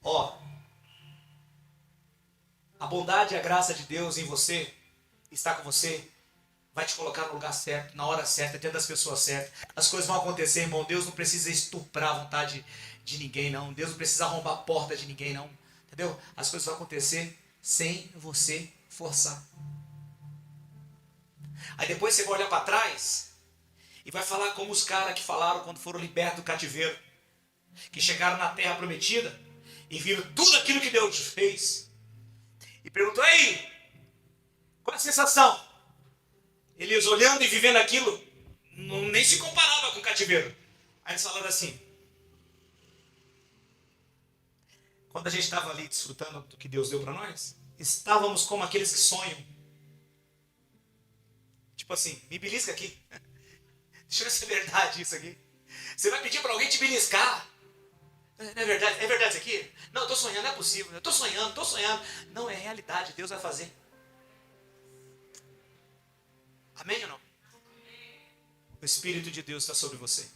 Ó, a bondade e a graça de Deus em você, está com você, vai te colocar no lugar certo, na hora certa, diante das pessoas certas. As coisas vão acontecer, irmão. Deus não precisa estuprar a vontade de ninguém, não. Deus não precisa arrombar a porta de ninguém, não. Entendeu? As coisas vão acontecer sem você forçar. Aí depois você vai olhar para trás e vai falar como os caras que falaram quando foram libertos do cativeiro, que chegaram na terra prometida e viram tudo aquilo que Deus fez. E perguntou, aí, qual é a sensação? Eles olhando e vivendo aquilo, nem se comparava com o cativeiro. Aí eles falaram assim, quando a gente estava ali desfrutando do que Deus deu para nós, estávamos como aqueles que sonham. Tipo assim, me belisca aqui. Deixa eu ver se é verdade isso aqui. Você vai pedir para alguém te beliscar. Não é verdade? É verdade isso aqui? Não, eu estou sonhando, não é possível. Eu estou sonhando. Não, é realidade, Deus vai fazer. Amém ou não? O Espírito de Deus está sobre você.